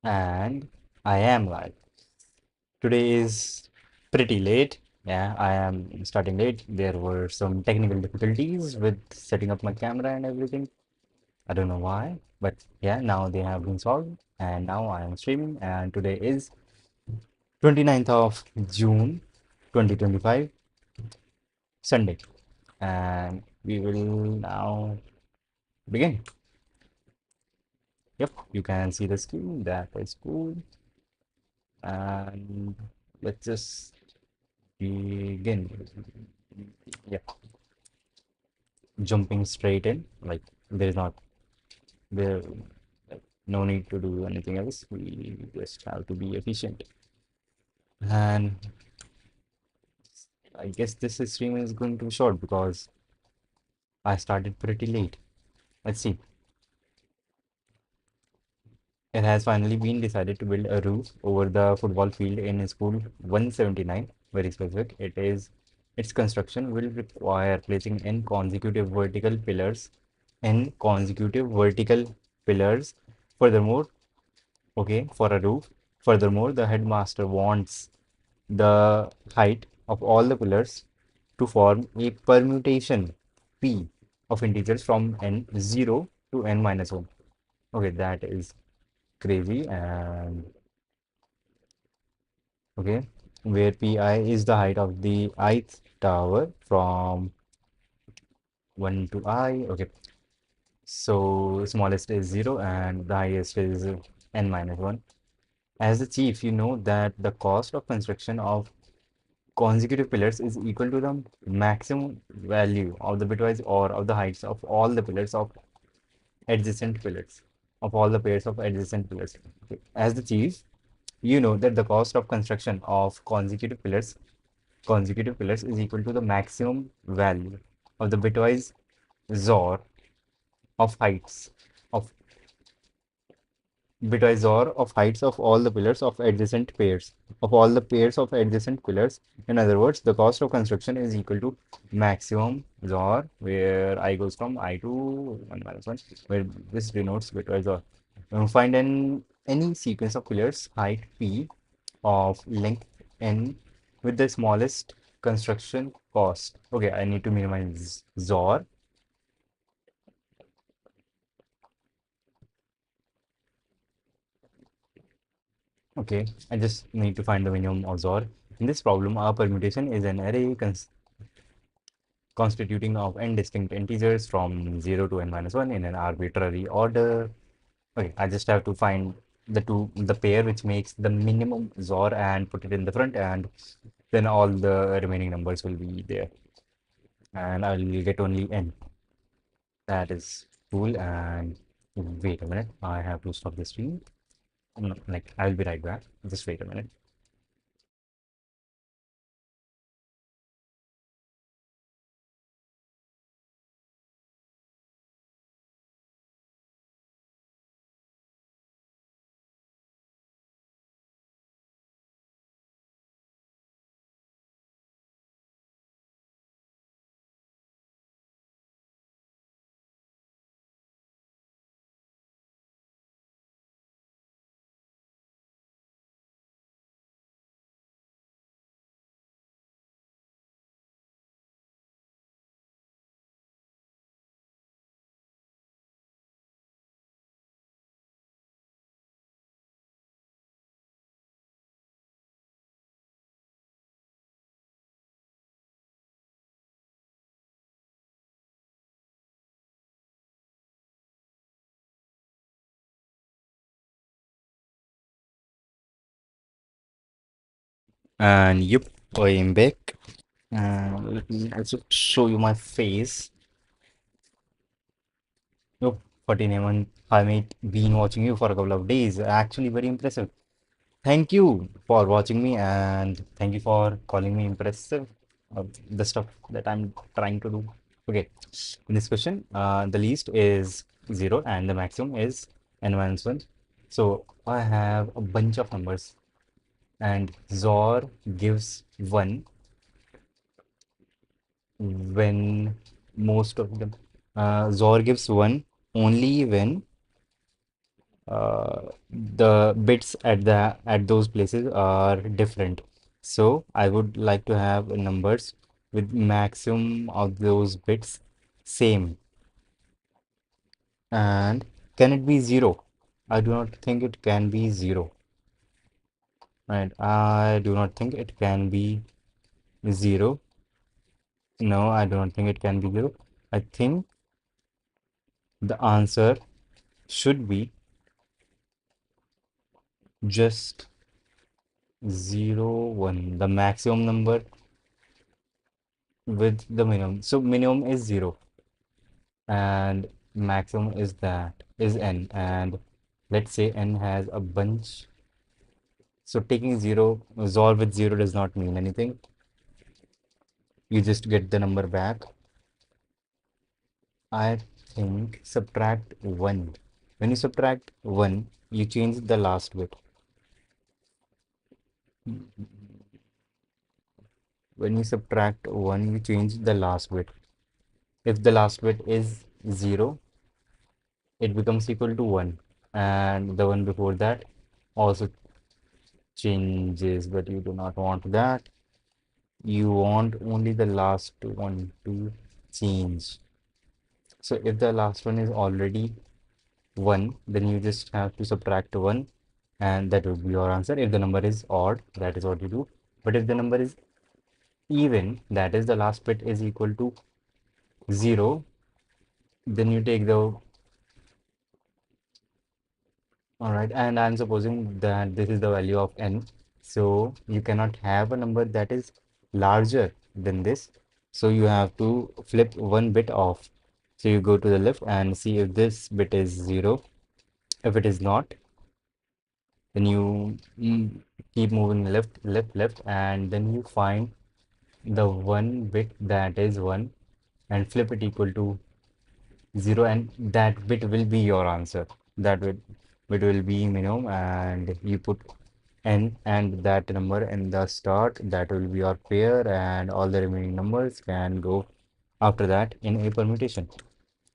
And I am live. Today is pretty late. Yeah, I am starting late. There were some technical difficulties with setting up my camera and everything. I don't know why, but yeah, now they have been solved. And now I am streaming. And today is 29th of June 2025, Sunday. And we will now begin. Yep, you can see the screen. That is cool. And let's just begin. Yeah, jumping straight in. Like there is not there like, no need to do anything else. We just have to be efficient. And I guess this stream is going to be short because I started pretty late. Let's see. It has finally been decided to build a roof over the football field in school 179. Very specific. Its construction will require placing in consecutive vertical pillars. Furthermore, okay, for a roof. Furthermore, the headmaster wants the height of all the pillars to form a permutation P of integers from n0 to n minus 1. Okay, that is crazy. And okay, where pi is the height of the ith tower from 1 to I. Okay, so smallest is 0 and the highest is n minus 1. As the chief, you know that the cost of construction of consecutive pillars is equal to the maximum value of the bitwise or of the heights of all the pillars of adjacent pillars of all the pairs of adjacent pillars. Okay. As the chief, you know that the cost of construction of consecutive pillars is equal to the maximum value of the bitwise XOR of heights of bitwise XOR of heights of all the pillars of adjacent pairs of all the pairs of adjacent pillars. In other words, the cost of construction is equal to maximum XOR, where I goes from I to 1 minus 1, where this denotes bitwise XOR. Find any sequence of pillars height p of length n with the smallest construction cost. Okay, I need to minimize XOR. Okay, I just need to find the minimum of XOR. In this problem, our permutation is an array constituting of n distinct integers from 0 to n minus 1 in an arbitrary order. Okay, I just have to find the pair which makes the minimum XOR and put it in the front, and then all the remaining numbers will be there. And I'll get only n. That is cool. And wait a minute, I have to stop the stream. No, like I'll be right back. Just wait a minute. And yep, I am back. Let me also show you my face. Yep, 49, I might been watching you for a couple of days. Actually, very impressive. Thank you for watching me and thank you for calling me impressive. The stuff that I'm trying to do. Okay, in this question, the least is 0 and the maximum is n minus 1. So I have a bunch of numbers and XOR gives 1 when most of them XOR gives 1 only when the bits at the at those places are different. So I would like to have numbers with maximum of those bits same. And can it be zero? I do not think it can be zero. Right? I do not think it can be zero. No, I do not think it can be zero. I think the answer should be just zero, one, the maximum number with the minimum. So minimum is zero and maximum is that is n, and let's say n has a bunch. So taking zero, solve with zero does not mean anything. You just get the number back. I think subtract one. When you subtract one, you change the last bit. When you subtract one, you change the last bit. If the last bit is zero, it becomes equal to one, and the one before that also changes, but you do not want that. You want only the last one to change. So if the last one is already 1, then you just have to subtract 1, and that would be your answer. If the number is odd, that is what you do. But if the number is even, that is the last bit is equal to 0, then you take the. All right, and I'm supposing that this is the value of n. So you cannot have a number that is larger than this. So you have to flip one bit off. So you go to the left and see if this bit is 0. If it is not, then you keep moving left, left, left, and then you find the one bit that is 1 and flip it equal to 0, and that bit will be your answer. That bit will be minimum, and you put n and that number in the start. That will be your pair, and all the remaining numbers can go after that in a permutation.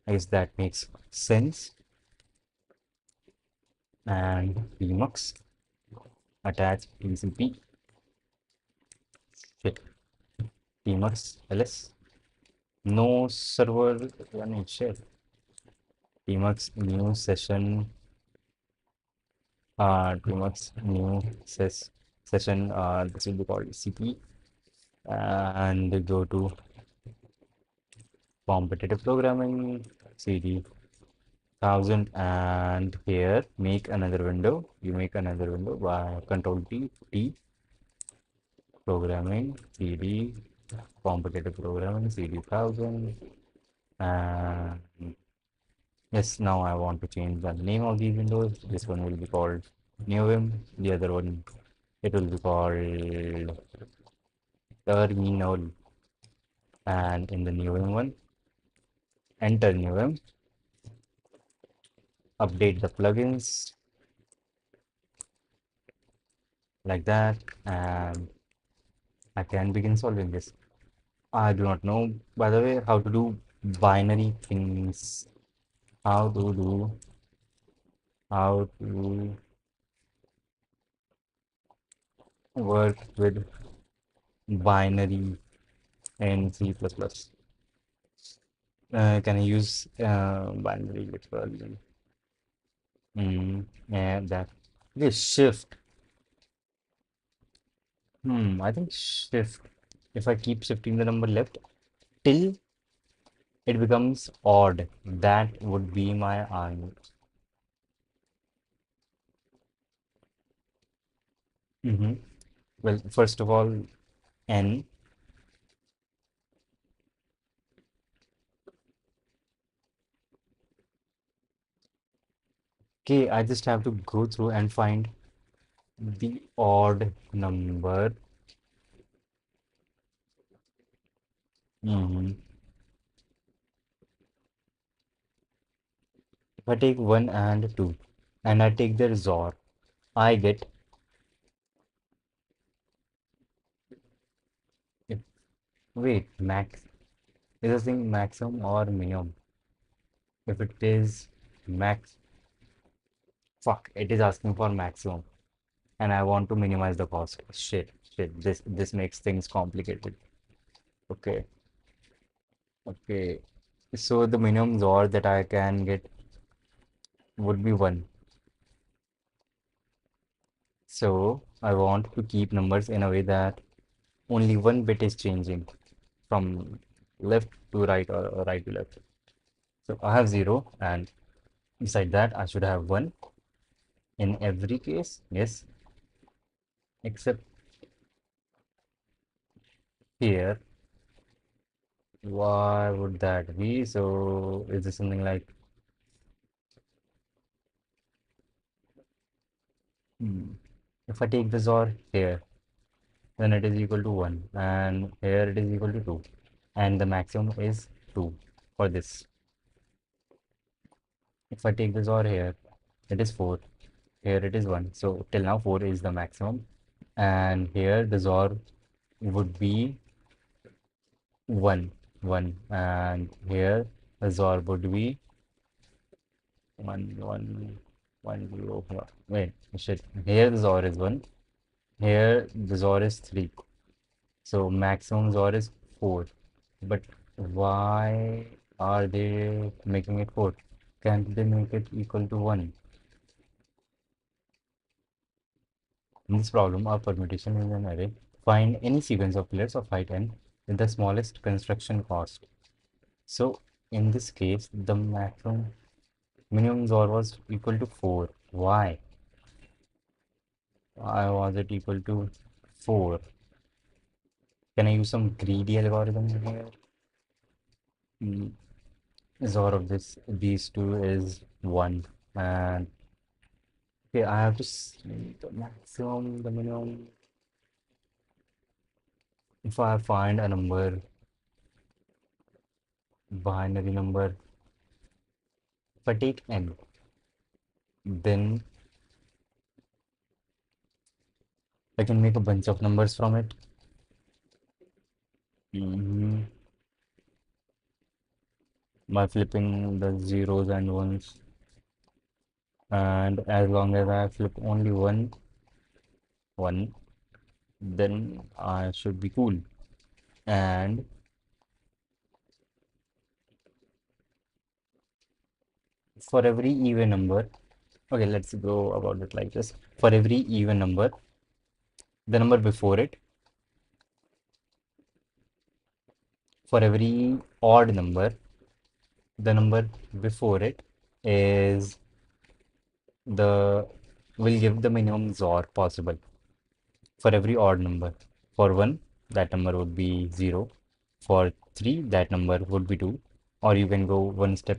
I guess that makes sense. And Pmux attach TCP. Shit. Pmux ls. No server running shit. Pmux new session. Pmux new session. This will be called CP. And go to competitive programming CD 1000, and here make another window. You make another window by Control T programming CD competitive programming CD 1000. And yes, now I want to change the name of these windows. This one will be called Newim. The other one, it will be called Terminal. And in the Newim one, enter Newim, update the plugins like that, and I can begin solving this. I do not know, by the way, how to do binary things. How to do, how to work with binary in C++. Can I use binary literally? And that. Okay, shift. I think shift. If I keep shifting the number left till it becomes odd, that would be my answer. Well, first of all, n. Okay, I just have to go through and find the odd number. Mhm. If I take 1 and 2 and I take their XOR, I get, if, wait, max, is this thing maximum or minimum? If it is max, Fuck, it is asking for maximum, and I want to minimize the cost. Shit. This makes things complicated. Okay, okay. So the minimum ZOR that I can get would be one. So I want to keep numbers in a way that only one bit is changing from left to right or right to left. So I have zero, and beside that I should have one in every case. Yes, except here. Why would that be? So is this something like hmm, if I take this or here, then it is equal to 1, and here it is equal to 2, and the maximum is 2 for this. If I take this or here, it is 4, here it is 1. So till now 4 is the maximum, and here the XOR would be 1, 1, and here the XOR would be 1, 1, 1, 0. Wait, shit. Here the XOR is 1. Here the XOR is 3. So maximum XOR is 4. But why are they making it 4? Can't they make it equal to 1? In this problem, our permutation is an array. Find any sequence of pillars of height n with the smallest construction cost. So in this case, the minimum XOR was equal to 4. Why? Why was it equal to 4? Can I use some greedy algorithms here? Mm, XOR of these two is 1. And okay, I have to see the maximum, the minimum. If I find a number, binary number, if I take n, then I can make a bunch of numbers from it. Mhm. By flipping the zeros and ones. And as long as I flip only one, then I should be cool. And for every even number, okay, let's go about it like this. For every even number, the number before it, for every odd number, the number before it is the will give the minimum XOR possible for every odd number. For 1, that number would be 0. For 3, that number would be 2. Or you can go one step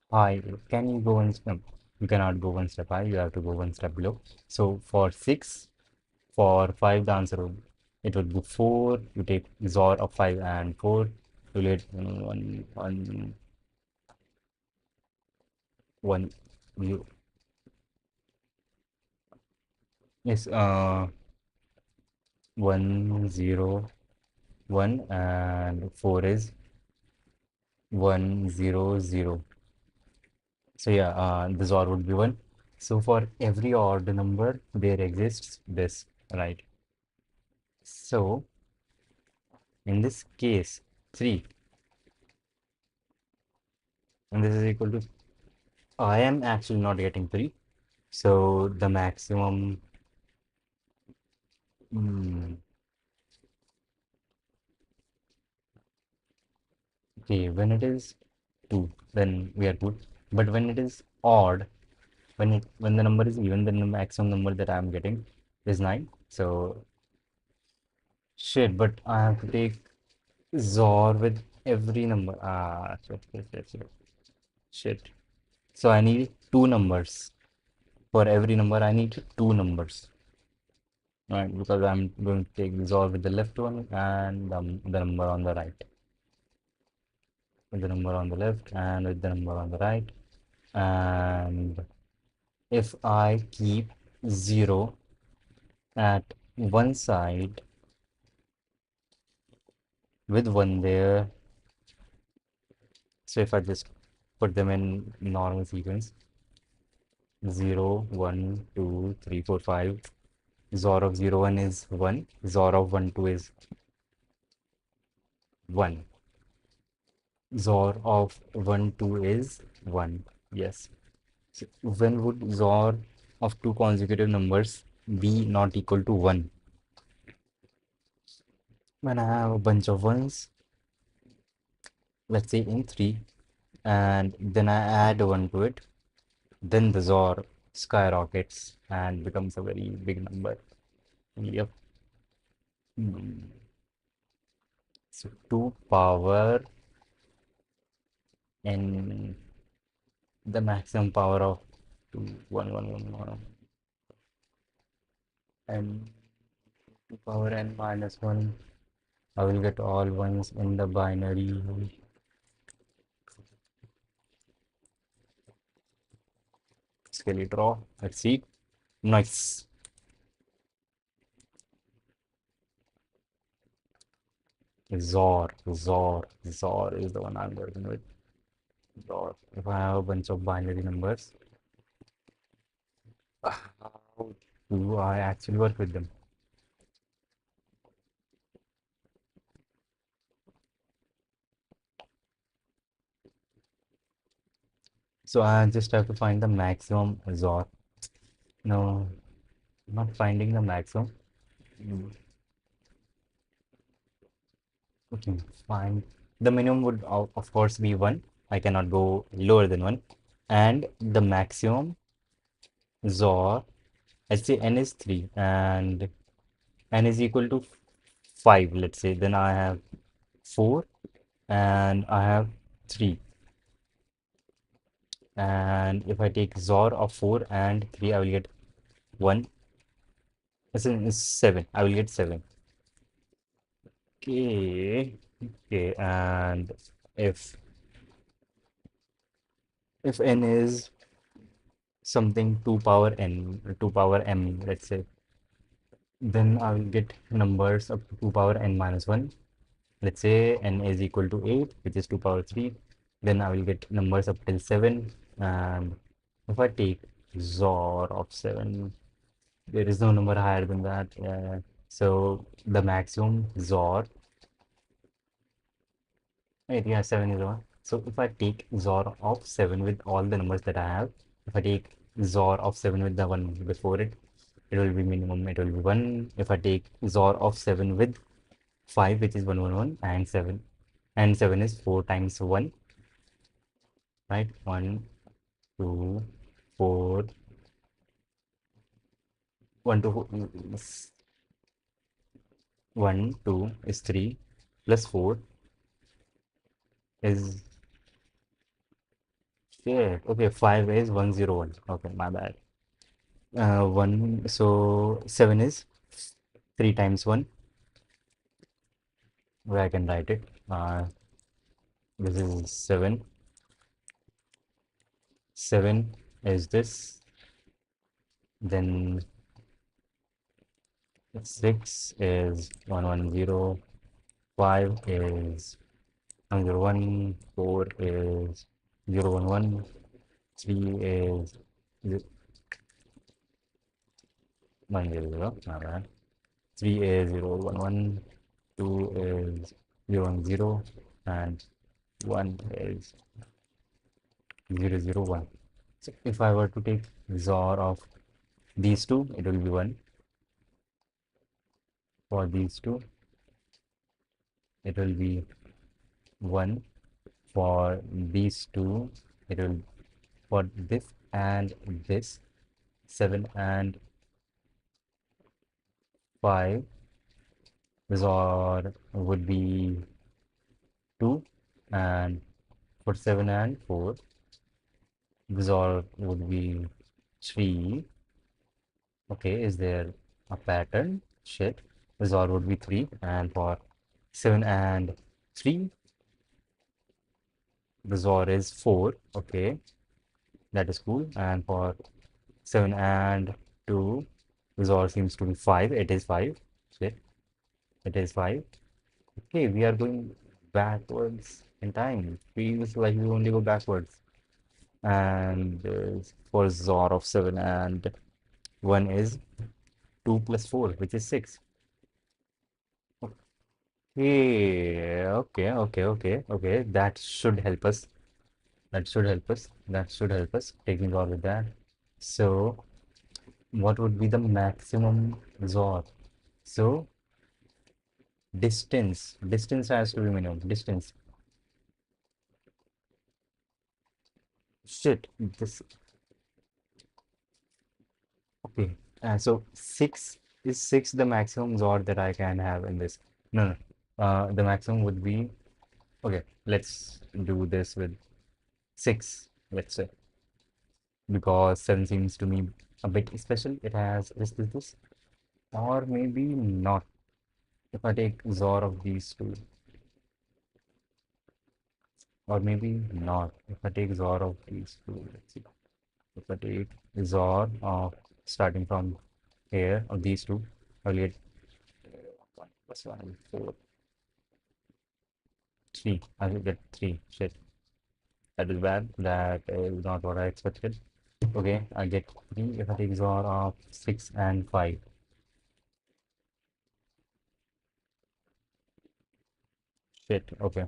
high. Can you go one step? You cannot go one step high, you have to go one step below. So for 6, for 5, the answer would it would be 4. You take XOR of 5 and 4. You get 1, you, yes, 1, 0, 1, and 4 is 1, 0, 0. So yeah, the XOR would be 1. So for every odd number, there exists this, right? So in this case, 3, and this is equal to, I am actually not getting 3. So the maximum, mm, okay, when it is 2, then we are good. But when it is odd, when the number is even, then the maximum number that I am getting is 9. So shit, but I have to take XOR with every number. Ah, shit. So I need two numbers. For every number, I need two numbers. Right, because I'm going to take XOR with the left one and the number on the right. With the number on the left and with the number on the right. And if I keep 0 at one side with 1 there, so if I just put them in normal sequence, 0, 1, 2, 3, 4, 5. XOR of 0, 1 is 1. XOR of 1, 2 is 1. XOR of 1, 2 is 1. Yes. So when would XOR of two consecutive numbers be not equal to 1? When I have a bunch of ones, let's say in 3, and then I add 1 to it, then the XOR skyrockets and becomes a very big number. Yep. Hmm. So 2 power n, the maximum power of 2, 1, 1, 1, 1, and 2 power n minus 1. I will get all ones in the binary. Skelly draw. Let's see. Nice. Zor is the one I'm working with. Zor. If I have a bunch of binary numbers, how do I actually work with them? So I just have to find the maximum Zor. No, not finding the maximum. Mm, okay, fine. The minimum would of course be 1. I cannot go lower than 1. And the maximum Zor, let's say n is 3 and n is equal to 5, let's say. Then I have 4 and I have 3. And if I take XOR of 4 and 3, I will get 1. It's 7. I will get 7. Okay. Okay. And if if n is something 2 power n, 2 power m, let's say, then I will get numbers up to 2 power n minus 1. Let's say n is equal to 8, which is 2 power 3. Then I will get numbers up till 7. And if I take XOR of 7, there is no number higher than that. So the maximum XOR, wait, yeah, 7 is the one. So if I take XOR of 7 with all the numbers that I have, if I take XOR of 7 with the one before it, it will be minimum, it will be 1. If I take XOR of 7 with 5, which is 1, 1, 1, and 7 is 4 times 1, right? 1, 2, 4, 1, 2, 4, 1, 2 is 3, plus 4 is, shit, okay, 5 is 101. Okay, my bad. 1, so 7 is 3 times 1, where I can write it. This is 7. 7 is this. Then 6 is 110. 5 is 101. 4 is 011. 3 is 100. My bad. 3 is 011. 2 is 010. And 1 is 001. So if I were to take XOR of these two, it will be 1. For these two, it will be 1. For these two, it will, for this and this, 7 and 5, XOR would be 2. And for 7 and 4, XOR would be 3. Okay, is there a pattern? Shit. XOR would be 3. And for 7 and 3, the XOR is 4. Okay, that is cool. And for 7 and 2, the XOR seems to be 5. It is 5. Shit, it is 5. Okay, we are going backwards in time. Feels like we only go backwards. And for XOR of 7 and 1 is 2 plus 4, which is 6. Okay. That should help us. That should help us. That should help us. Taking all with that. So, what would be the maximum XOR? So, distance. Distance has to be minimum. Distance. Shit. This. Okay. So, 6 is 6 the maximum XOR that I can have in this? No, no. The maximum would be. Okay. Let's do this with 6, let's say. Because 7 seems to me a bit special. It has this, or maybe not. If I take XOR of these two, or maybe not. If I take XOR of these two, let's see. If I take XOR of starting from here of these two, I'll get 1 plus 1, 4, 3. I will get 3. Shit, that is bad. That is not what I expected. Okay, I get 3 if I take XOR of 6 and 5. Shit, okay.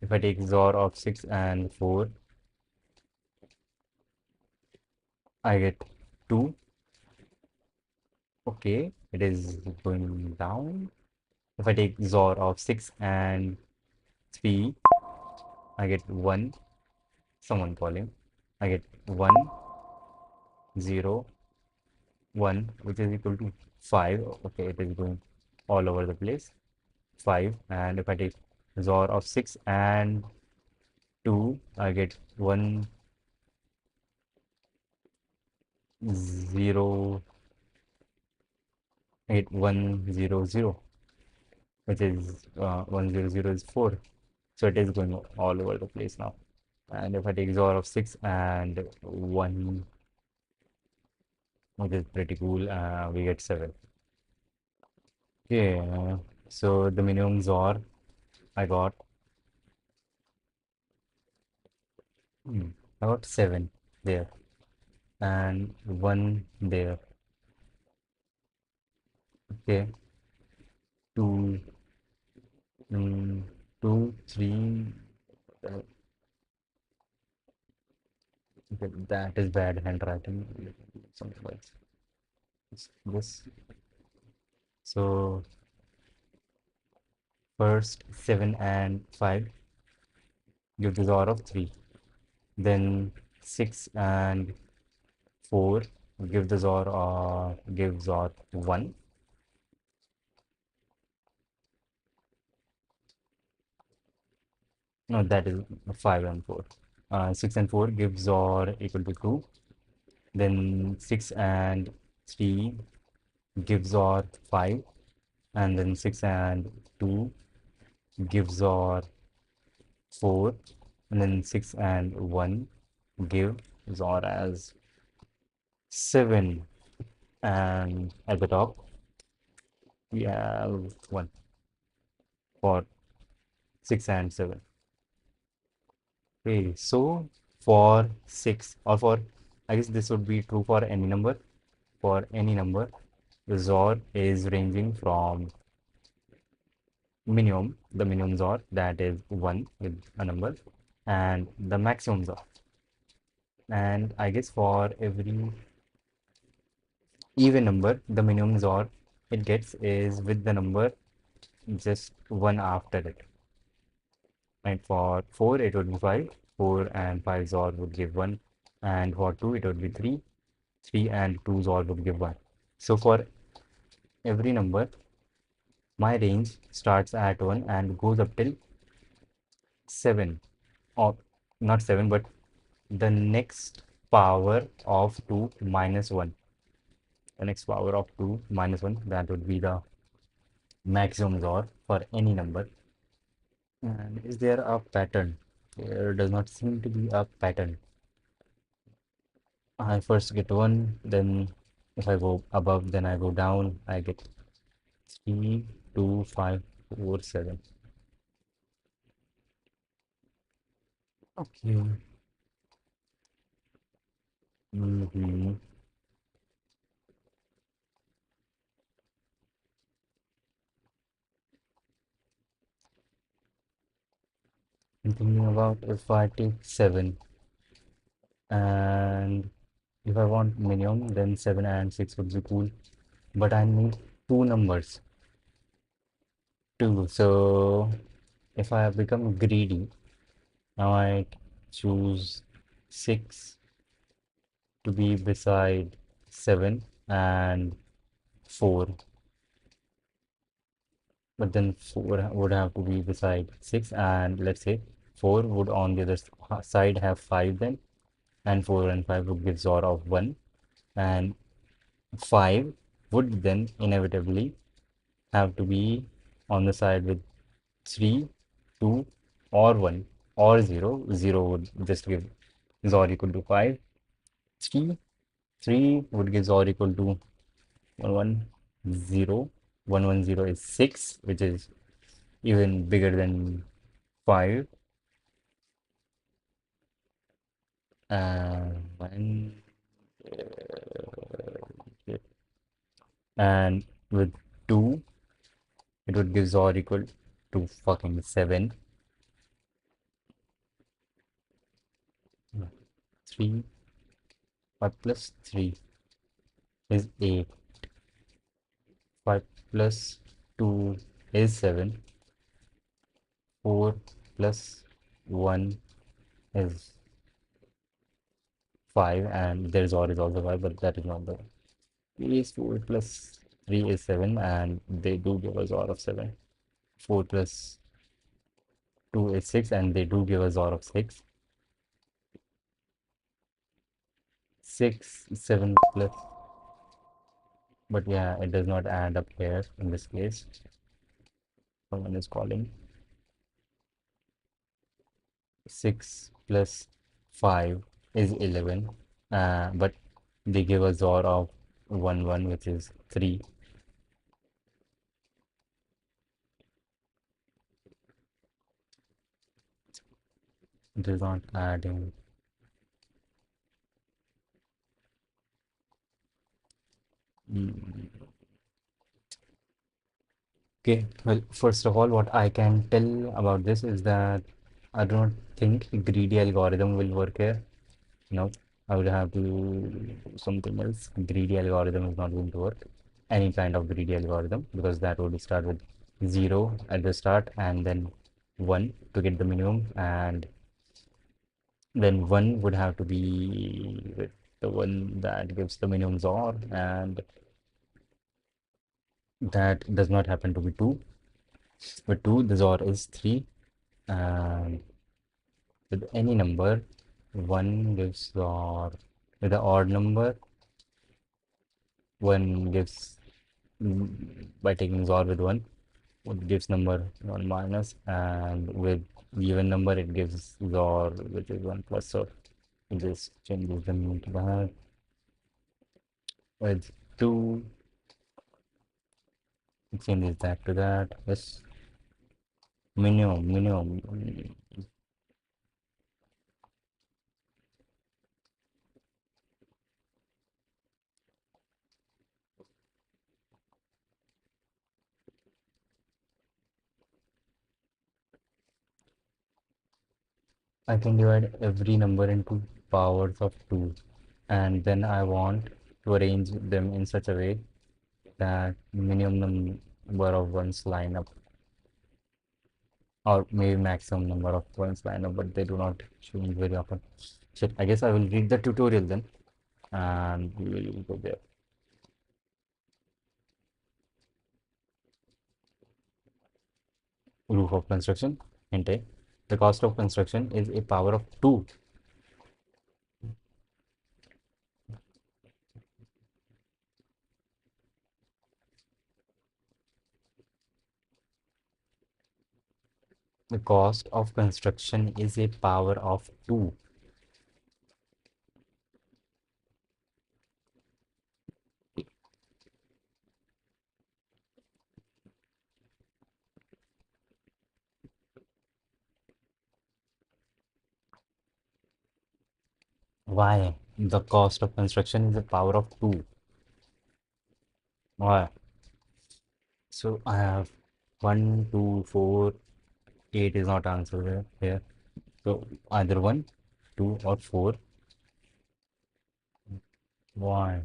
If I take XOR of 6 and 4, I get 2. Okay, it is going down. If I take XOR of 6 and 3, I get 1. Someone calling. I get 1, 0, 1, which is equal to 5. Okay, it is going all over the place. 5. And if I take XOR of 6 and 2, I get 1, 0, I get 1, 0, 0, which is 1, 0, 0 is 4. So it is going all over the place now. And if I take XOR of 6 and 1, which is pretty cool, we get 7. Okay, so the minimum XOR I got, hmm, I got 7 there and 1 there. Okay, 2, mm, 2, 3. uh, okay, that is bad handwriting. Something like this. So first 7 and 5 give the XOR of 3. Then 6 and 4 give the XOR gives XOR 1. No, that is 5 and 4. 6 and 4 gives XOR equal to 2. Then 6 and 3 gives XOR 5. And then 6 and 2 gives XOR 4. And then 6 and 1 give XOR as 7. And at the top we have 1 for 6 and 7. Okay, so for 6 or for, I guess this would be true for any number. For any number, the XOR is ranging from minimum, the minimum XOR that is 1 with a number, and the maximum XOR. And I guess for every even number, the minimum XOR it gets is with the number just 1 after it. Right, for 4 it would be 5, 4 and 5 XOR would give 1, and for 2 it would be 3, 3 and 2 XOR would give 1. So for every number, my range starts at 1 and goes up till 7, or not 7, but the next power of 2 minus 1. The next power of 2 minus 1, that would be the maximum XOR for any number. And is there a pattern? There does not seem to be a pattern. I first get 1, then if I go above, then I go down, I get 3, 2, 5, 4, 7. Okay. Mm-hmm. I'm thinking about if I take 7 and if I want minimum, then 7 and 6 would be cool. But I need two numbers, two. So if I have become greedy, I might choose 6 to be beside 7 and 4. But then 4 would have to be beside 6, and let's say 4 would on the other side have 5 then, and 4 and 5 would give XOR of 1, and 5 would then inevitably have to be on the side with 3, 2, or 1, or 0. 0 would just give XOR equal to 5. 3, 3 would give XOR equal to 1, 1, 0. 1, 1, 0 is 6, which is even bigger than 5. And and with 2, it would give XOR equal to fucking 7. 3, 5 plus 3 is 8. 5 plus 2 is 7. 4 plus 1 is 5, and their XOR is also 5, but that is not the case. 4 plus 3 is 7, and they do give a XOR of 7. 4 plus 2 is 6, and they do give a XOR of 6. 6, 7 plus, but yeah, it does not add up here in this case. Someone is calling. 6 plus 5 is 11, but they give a XOR of 1, 1, which is 3. It is not adding. Mm. Okay, well, first of all, what I can tell about this is that I don't think greedy algorithm will work here. No, I would have to do something else. Greedy algorithm is not going to work. Any kind of greedy algorithm, because that would start with 0 at the start and then 1 to get the minimum, and then 1 would have to be with the one that gives the minimum XOR, and that does not happen to be 2. With 2, the XOR is 3, and with any number, 1 gives XOR. With the odd number, 1 gives by taking XOR with 1, it gives number 1 minus, and with even number, it gives XOR, which is 1 plus. So this changes them into that. With 2, it changes that to that. Yes, minimum. I can divide every number into powers of 2, and then I want to arrange them in such a way that minimum number of ones line up, or maybe maximum number of ones line up, but they do not change very often. Shit, I guess I will read the tutorial then, and we will go there. Proof of construction. Hint A. The cost of construction is a power of 2. The cost of construction is a power of 2. Why? The cost of construction is the power of 2. Why? So I have 1, 2, 4, 8 is not answered here. So either 1, 2 or 4. Why?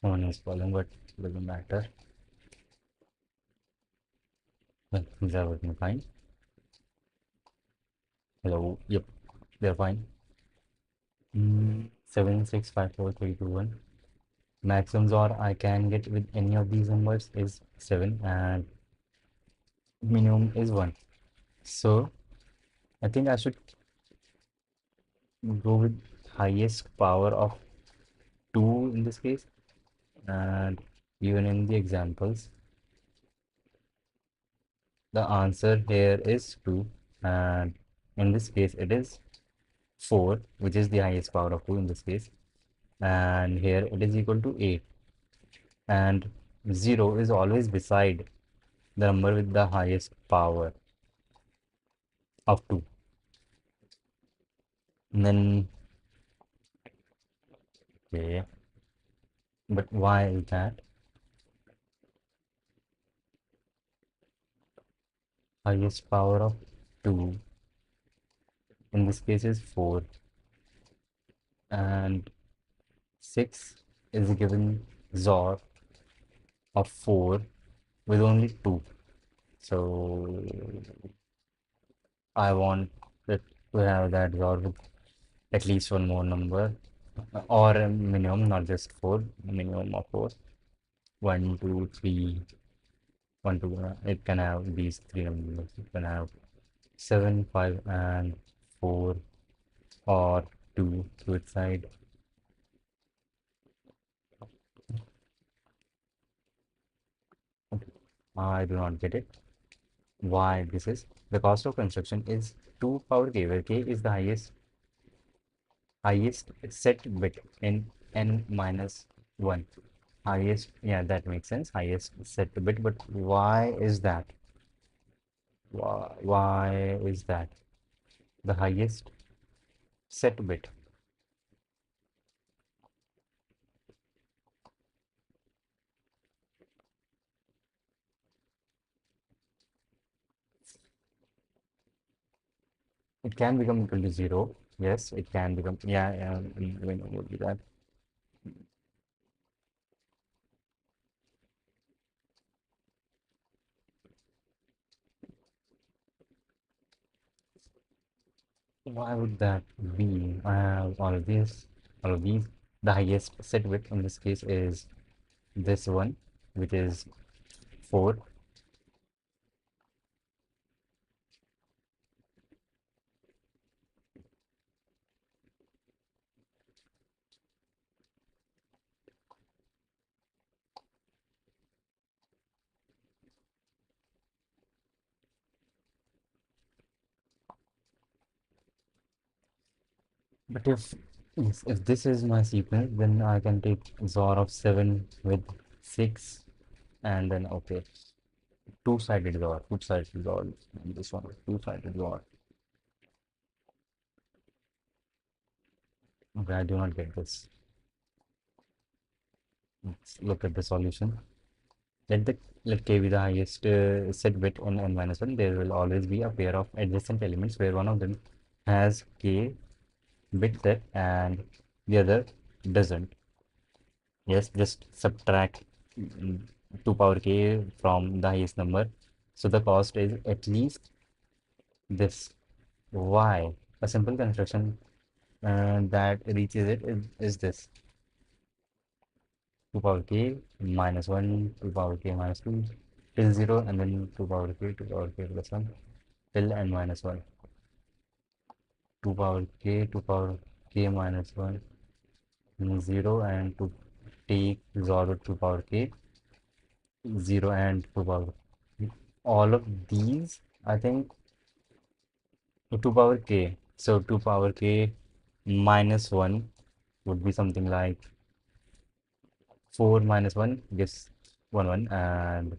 Someone is calling, but doesn't matter. Well, things are working fine. Hello. Yep, they're fine. 7, 6, 5, 4, 3, 2, 1. Maximums or I can get with any of these numbers is 7 and minimum is 1. So I think I should go with highest power of 2 in this case, and even in the examples the answer here is 2, and in this case it is 4, which is the highest power of 2 in this case, and here it is equal to 8, and 0 is always beside the number with the highest power of 2. And then okay, but why is that? Highest power of 2 in this case is 4, and 6 is given XOR of 4 with only 2. So I want it to have that XOR with at least one more number, or a minimum, not just 4, minimum of 4. 1, 2, 3, 1, 2. It can have these three numbers. It can have 7, 5, and 4, or 2 to its side. Okay. I do not get it. Why this is? The cost of construction is 2 power k, where k is the highest set bit in n minus 1. Highest, yeah, that makes sense. Highest set bit, but why is that? Why is that? The highest set bit. It can become equal to 0. Yes, it can become, yeah, we know would be that. Why would that be? I have all of these. The highest set bit in this case is this one, which is 4. But if this is my sequence, then I can take XOR of 7 with 6, and then okay, two-sided XOR, two-sided XOR, and this one two-sided XOR. Okay, I do not get this. Let's look at the solution. Let the let k be the highest set bit on n minus 1. There will always be a pair of adjacent elements where one of them has k bit set and the other doesn't. Yes, just subtract 2 power k from the highest number. So the cost is at least this. Why? A simple construction that reaches it is this. 2 power k minus 1, 2 power k minus 2, till 0, and then 2 power k, 2 power k plus 1, till n minus 1. 2 power k, 2 power k minus 1, 0, and to take XOR 2 power k, 0 and 2 power. All of these, I think, 2 power k. So 2 power k minus 1 would be something like 4 minus 1 gives 1 1 and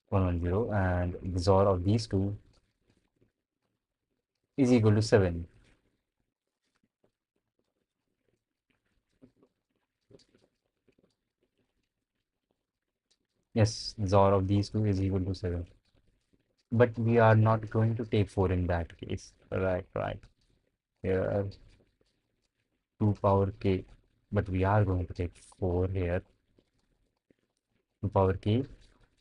1 1 0, and the XOR of these two is equal to 7. Yes, XOR of these two is equal to 7. But we are not going to take 4 in that case. Right, right. Here, 2 power k. But we are going to take 4 here. 2 power k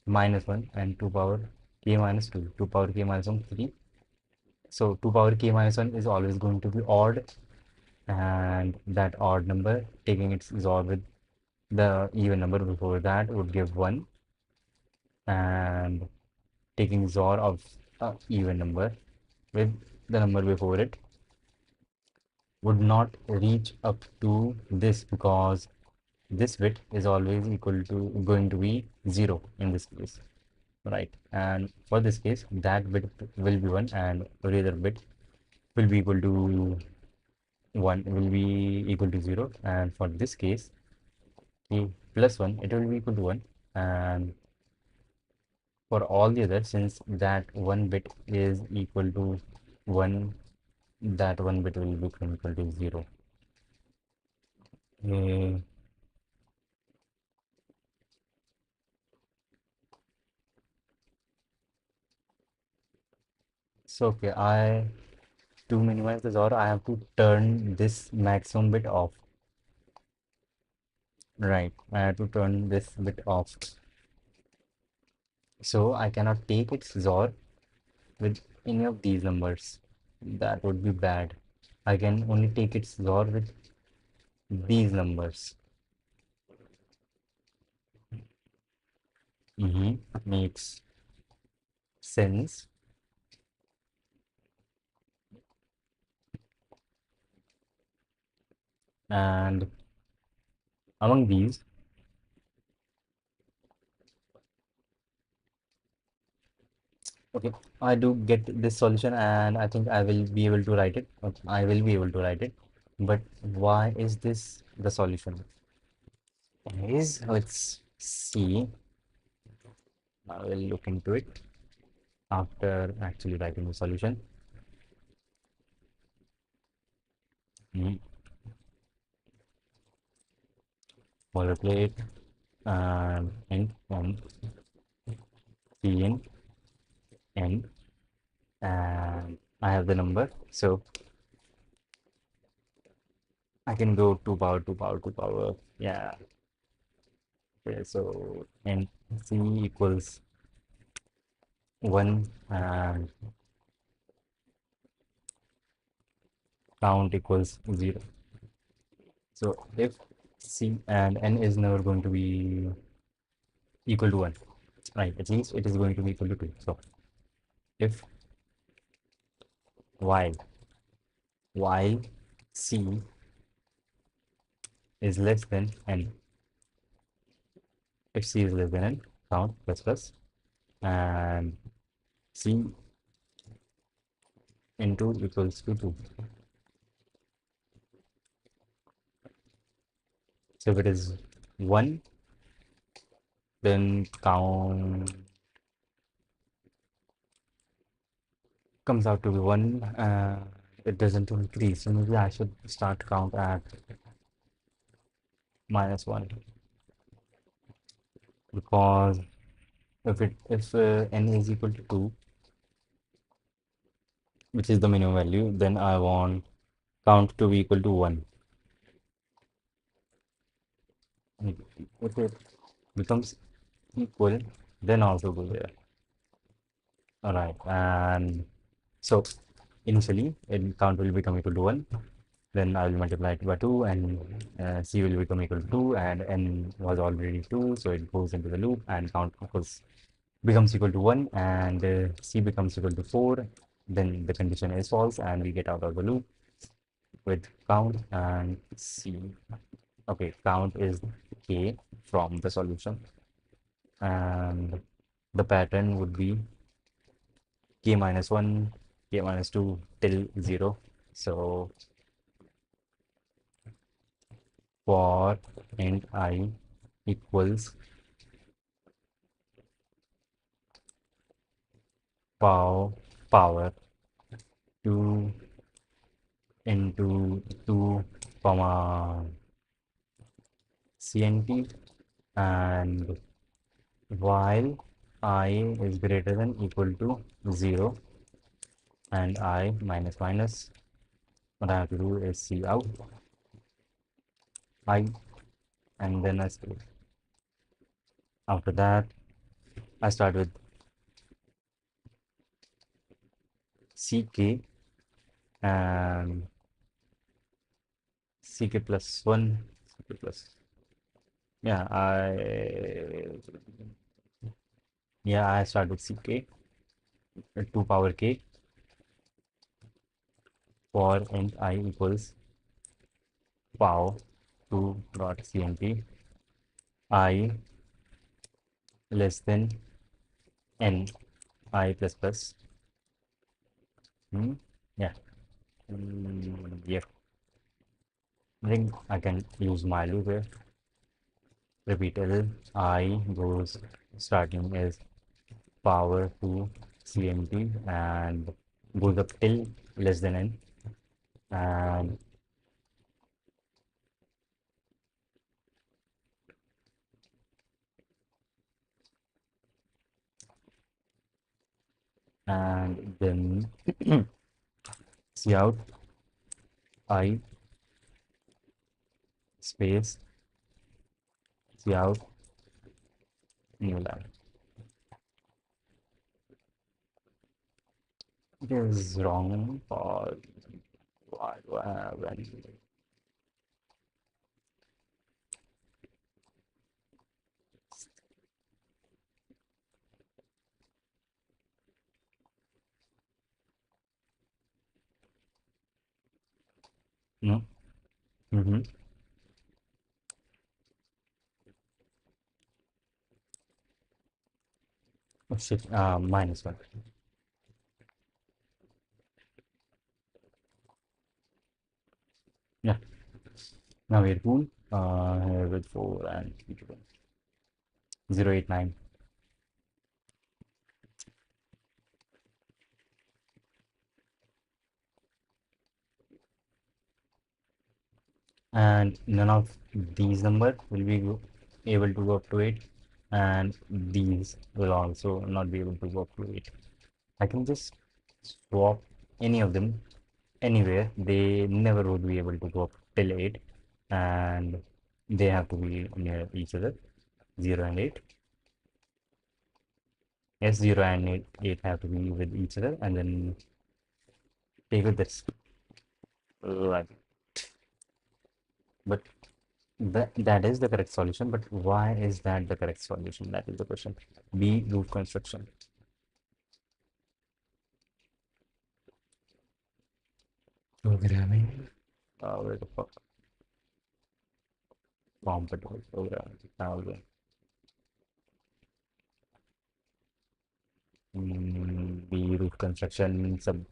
minus 1 and 2 power k minus 2. 2 power k minus 1, 3. So 2 power k minus 1 is always going to be odd, and that odd number taking its XOR with the even number before that would give 1, and taking XOR of a even number with the number before it would not reach up to this, because this bit is always equal to going to be 0 in this case, right? And for this case, that bit will be 1 and every other bit will be equal to 1, will be equal to 0, and for this case k plus 1, it will be equal to 1, and for all the others, since that one bit is equal to 1, that one bit will become equal to 0. Eh, so okay, I to minimize the XOR, I have to turn this maximum bit off. Right, I have to turn this bit off. So I cannot take its XOR with any of these numbers. That would be bad. I can only take its XOR with these numbers. Makes sense. And among these, okay, I do get this solution, and I think I will be able to write it. I will be able to write it. But why is this the solution? Let's see. I will look into it after actually writing the solution. Mm, Boilerplate and int and cin end, and I have the number, so I can go 2 power 2 power 2 power. Yeah. Okay, so int c equals 1 and count equals 0. So if c and n is never going to be equal to 1, right? At least it is going to be equal to 2. So if while c is less than n, if c is less than n, count plus plus, and c into equals to 2. So if it is 1, then count comes out to be 1. It doesn't increase, so maybe I should start count at -1, because if n is equal to 2, which is the minimum value, then I want count to be equal to 1. If it becomes equal, then also go there. All right, and so initially count will become equal to 1, then I will multiply it by 2, and c will become equal to 2, and n was already 2, so it goes into the loop, and count becomes equal to 1, and c becomes equal to 4. Then the condition is false, and we get out of the loop with count and c. Okay, count is k from the solution, and the pattern would be k minus 1, k minus 2 till 0. So for int I equals power 2 into 2 comma cnt, and while I is greater than equal to 0 and I minus minus, what I have to do is see out I and then I space. After that, I start with ck and ck plus 1, ck plus, yeah, I start with ck 2 power k for int I equals pow 2 dot cnt I less than n I plus plus. Yeah. Yeah, I think I can use my loop here. Repeat L I goes starting as power to cmt and goes up till less than n, and then see out I space see out new line. It is wrong or why do I have any? No. Mm-hmm. Oh shit. Minus one. Yeah. Now we're cool. Here with 4 and 089. And none of these numbers will be able to go up to 8, and these will also not be able to go up to 8. I can just swap any of them anywhere. They never would be able to go up till 8, and they have to be near each other, 0 and 8. Yes, 0 and 8 have to be with each other, and then take with this. Right. But that is the correct solution. But why is that the correct solution? That is the question. B, loop construction. Programming. Where the fuck? Compatible programming. B, root construction sub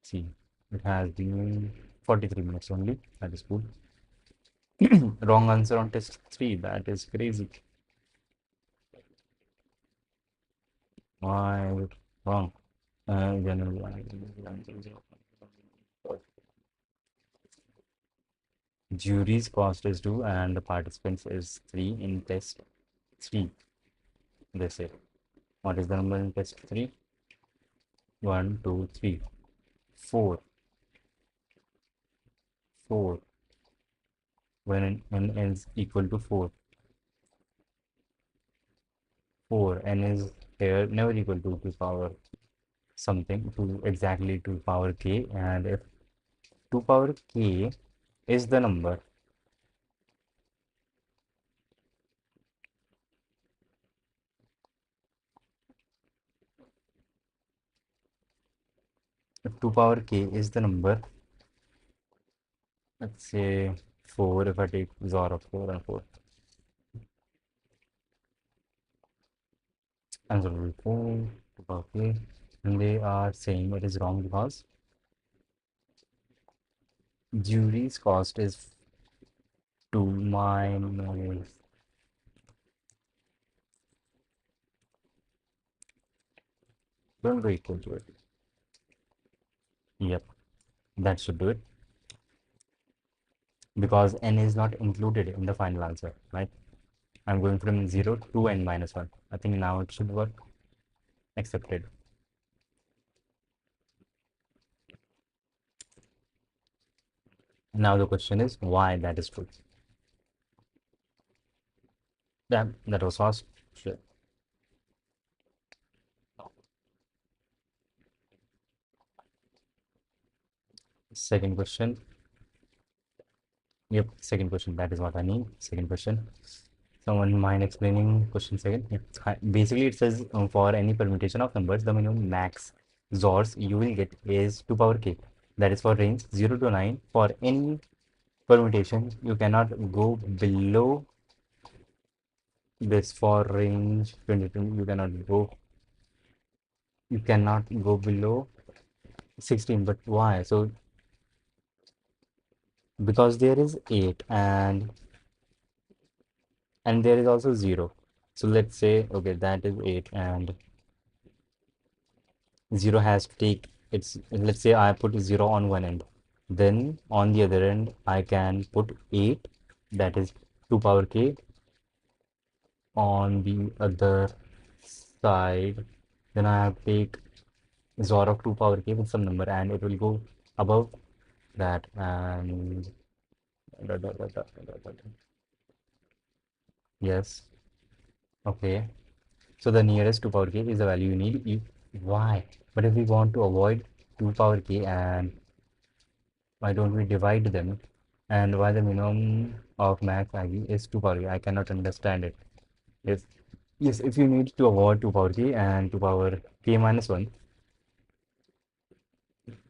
C. It has been 43 minutes only. That is cool. Wrong answer on test 3. That is crazy. Why wrong? Jury's cost is 2 and the participants is 3 in test 3. They say. What is the number in test 3? 1, 2, 3. 4. 4. When n is equal to 4. 4. N is here never equal to 2 power something to exactly 2 power k, and if 2 power k is the number, if 2 power k is the number, let's say 4, if I take XOR of 4 and 4, answer will be 4, 2 power k, and they are saying it is wrong because jury's cost is 2 minus Don't go equal to it. Yep, that should do it because n is not included in the final answer, right? I'm going from 0 to n minus 1. I think now it should work. Accepted. Now the question is why that is true. That was fast. Sure. Second question. Yep, second question. That is what I need. Second question. Someone mind explaining question second? Yeah. Basically, it says for any permutation of numbers, the minimum max XORs you will get is 2 power k. That is for range 0 to 9. For any permutation, you cannot go below this. For range 22, you cannot go below 16. But why? So because there is 8 and there is also 0. So let's say okay, that is 8 and 0 has to take its, let's say I put 0 on one end, then on the other end I can put 8, that is 2 power k. On the other side, then I have to take XOR of 2 power k with some number and it will go above that and yes, okay. So the nearest 2 power k is the value you need. Why? But if we want to avoid 2 power k, and why don't we divide them? And why the minimum of max id is 2 power k? I cannot understand it. Yes, yes. If you need to avoid 2 power k and 2 power k minus 1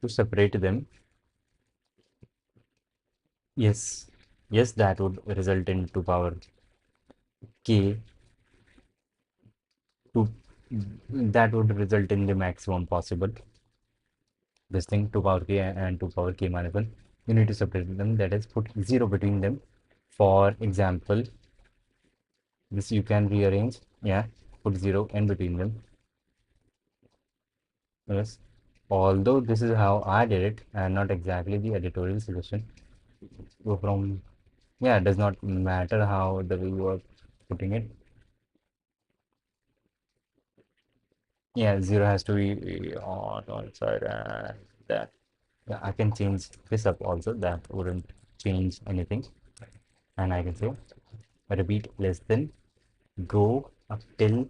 to separate them, yes, yes, that would result in 2 power k. To that would result in the maximum possible. This thing 2 power k and 2 power k minus 1, you need to separate them, that is put 0 between them. For example, this you can rearrange, yeah, put 0 in between them. Yes, although this is how I did it and not exactly the editorial suggestion. So from, yeah, it does not matter how the way you are putting it. Yeah, 0 has to be on one side and that. Yeah, I can change this up also, that wouldn't change anything. And I can say repeat less than, go up till,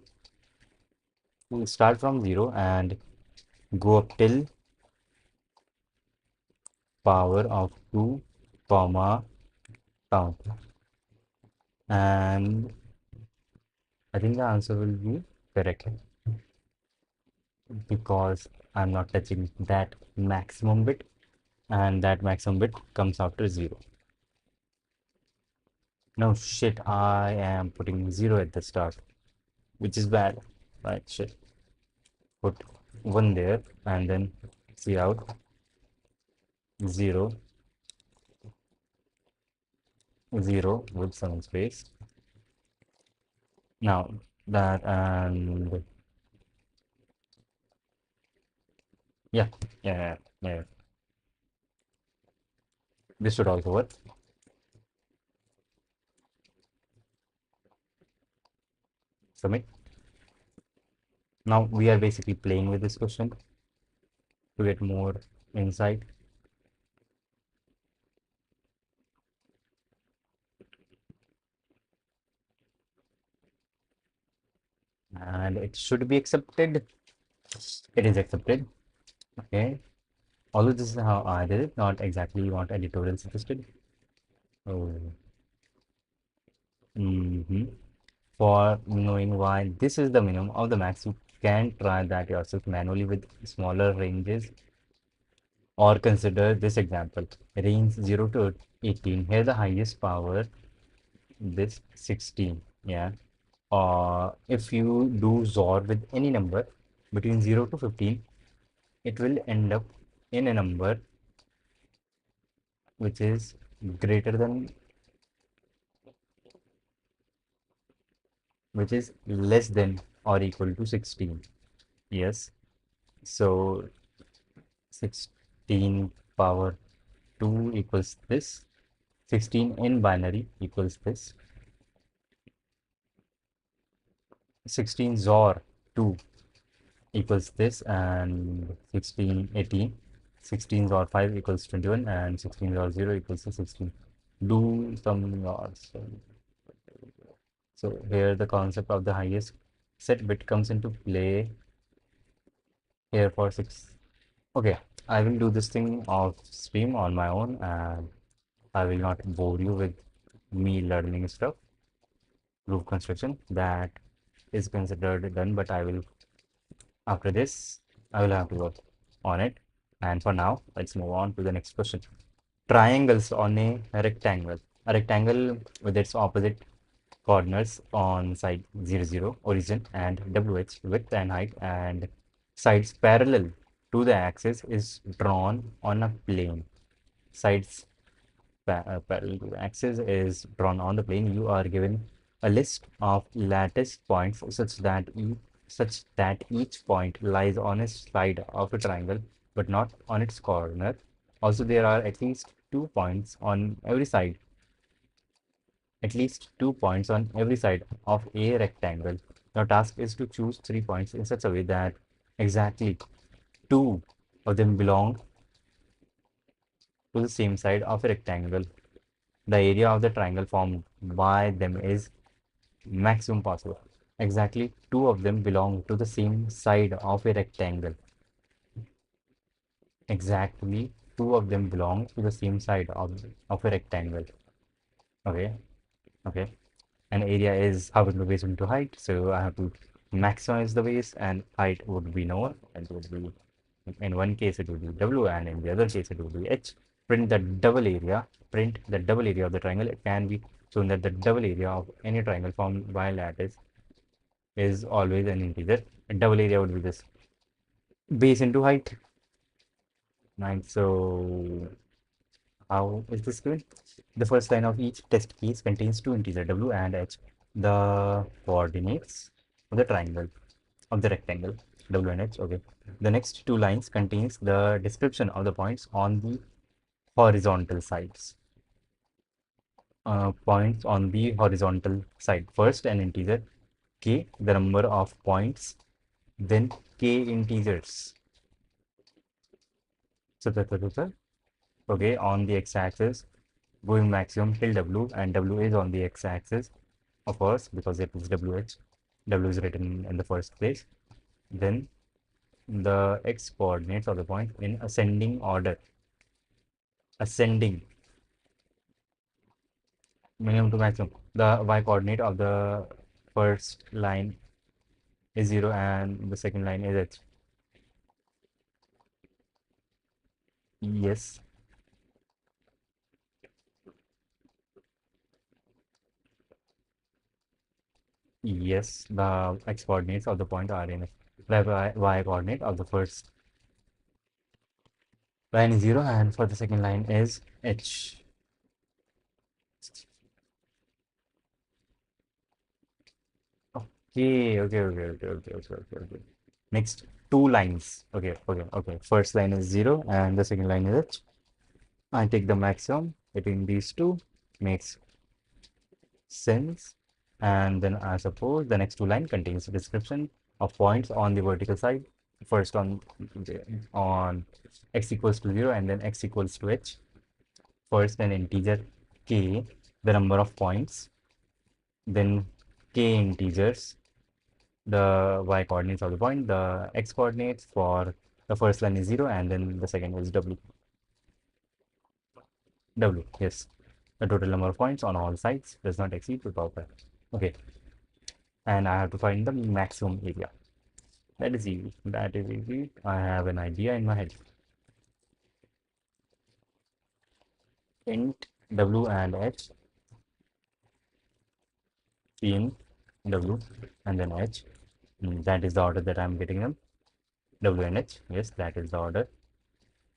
we start from 0 and go up till power of 2 comma count. And I think the answer will be correct because I'm not touching that maximum bit, and that maximum bit comes after 0. No shit, I am putting 0 at the start, which is bad. Right, shit. Put 1 there and then see out 0, 0 with some space. Now that and yeah, yeah, yeah. This should also work. Submit. Now we are basically playing with this question to get more insight. And it should be accepted. It is accepted. Okay. Although this is how I did it, not exactly what editorial suggested. Oh. For knowing why this is the minimum of the max, you can try that yourself manually with smaller ranges, or consider this example. Range 0 to 18. Here the highest power, this 16. Yeah. Or if you do XOR with any number between 0 to 15, it will end up in a number which is greater than, which is less than or equal to 16. Yes. So 16 power 2 equals this. 16 in binary equals this. 16 XOR 2 equals this, and 16 18. 16 XOR 5 equals 21, and 16 XOR 0 equals to 16. Do some odds. So here the concept of the highest set bit comes into play here for 6. Okay, I will do this thing off stream on my own, and I will not bore you with me learning stuff. Proof construction that is considered done, but I will, after this, I will have to work on it. And for now, let's move on to the next question. Triangles on a rectangle. A rectangle with its opposite corners on side 0, 0, origin, and WH, width and height, and sides parallel to the axis is drawn on a plane. Sides parallel to the axis is drawn on the plane. You are given a list of lattice points such that each point lies on a side of a triangle, but not on its corner. Also, there are at least 2 points on every side of a rectangle. Your task is to choose 3 points in such a way that exactly two of them belong to the same side of a rectangle. The area of the triangle formed by them is maximum possible. Exactly two of them belong to the same side of a rectangle. Exactly two of them belong to the same side of a rectangle. Okay, okay. And area is how it weighs into height, so I have to maximize the base, and height would be known, and it would be, in one case it would be W, and in the other case it would be H. Print the double area of the triangle. It can be shown that the double area of any triangle formed by lattice is always an integer. A double area would be this base into height. Right, so how is this going? The first line of each test case contains two integers W and H, the coordinates of the triangle, of the rectangle, W and H. Okay. The next two lines contains the description of the points on the horizontal sides. Points on the horizontal side. First, an integer k, the number of points, then k integers. So, okay, on the x-axis, going maximum till W, and W is on the x-axis, of course, because it is WH. W is written in the first place. Then the x coordinates of the point in ascending order. Ascending, minimum to maximum. The y coordinate of the first line is 0, and the second line is h. Yes, yes, the x coordinates of the point are in the y coordinate of the first line is 0, and for the second line is h. Okay. Next two lines. Okay. First line is 0, and the second line is h. I take the maximum between these two, makes sense. And then I suppose the next two line contains a description of points on the vertical side. First on x equals to 0, and then x equals to h. First an integer k, the number of points, then k integers, the y coordinates of the point, the x coordinates for the first line is 0, and then the second is w. Yes. The total number of points on all sides does not exceed 2 power 5. Okay. And I have to find the maximum area. That is easy. That is easy. I have an idea in my head. Int w and h, in w and then h. That is the order that I'm getting them. W and h. Yes, that is the order.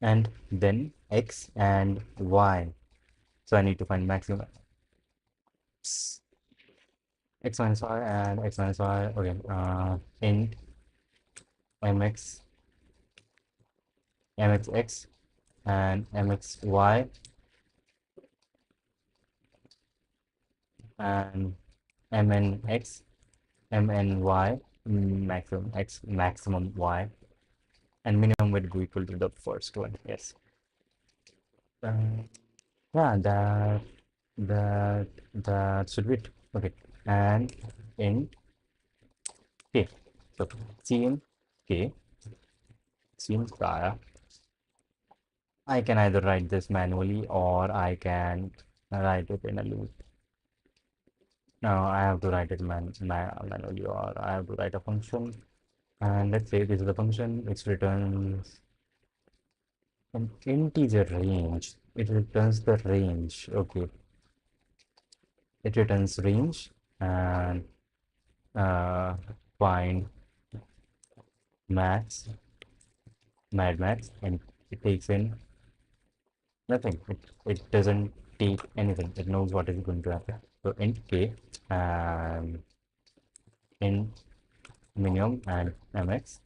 And then x and y. So I need to find maximum x minus y and x minus y. Okay. Int mx mxx and mxy and mnx mny maximum x maximum y and minimum would be equal to the first one. Yes. Uh, yeah, that should be it. Okay. And in k. So cn k cn prior. I can either write this manually or I can write it in a loop. No, I have to write it manually, or I have to write a function. And let's say this is the function which returns an integer range. It returns the range. Okay, it returns range and uh, find max, mad max, and it takes in nothing. It doesn't take anything. It knows what is going to happen. So int k and int minimum and mx,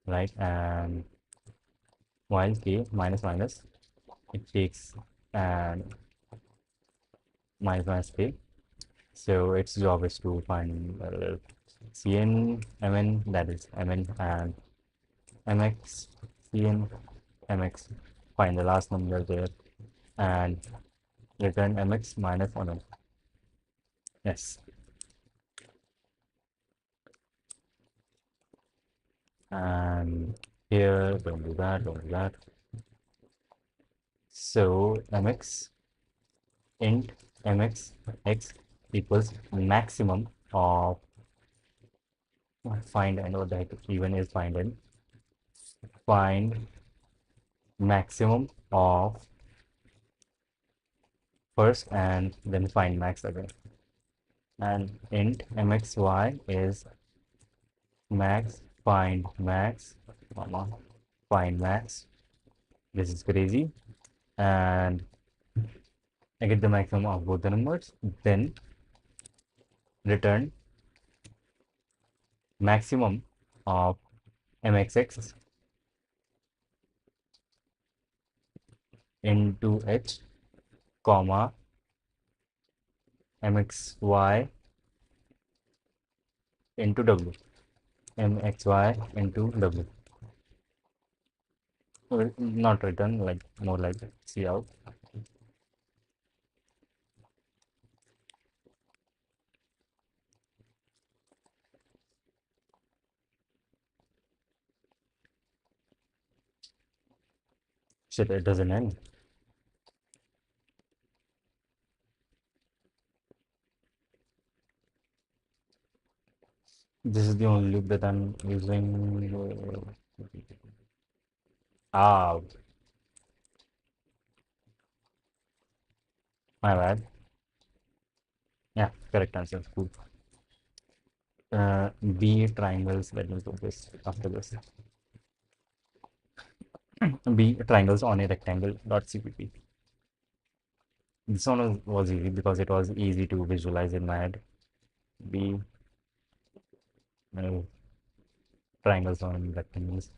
right? And while k minus minus, it takes and minus k. So its job is to find cn mn, that is mn, and mx cn mx, find the last number there and return mx minus 1. Yes. And here don't do that, don't do that. So mx int mx x equals maximum of find, and what the heck even is find maximum of first and then find max again. And int mxy is max comma, find max. This is crazy. And I get the maximum of both the numbers, then return maximum of mxx into h comma mxy into w, mxy into w. Well, not return, like more like see out. Shit, it doesn't end. This is the only loop that I'm using. Ah, my bad. Yeah, correct answer. Cool. B triangles. Let me do this after this. B triangles on a rectangle dot cpp. This one was easy because it was easy to visualize in my head. B uh, triangles on rectangles.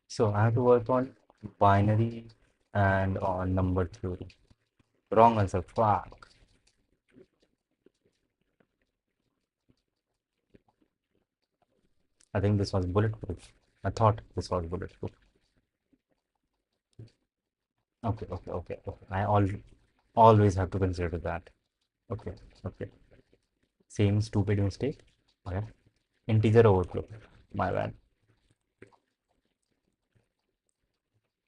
So I have to work on binary and on number theory. Wrong answer. Fuck. I think this was bulletproof. I thought this was bulletproof. Okay. I always have to consider that. Okay, okay. Same stupid mistake. Okay. Integer overflow. My bad.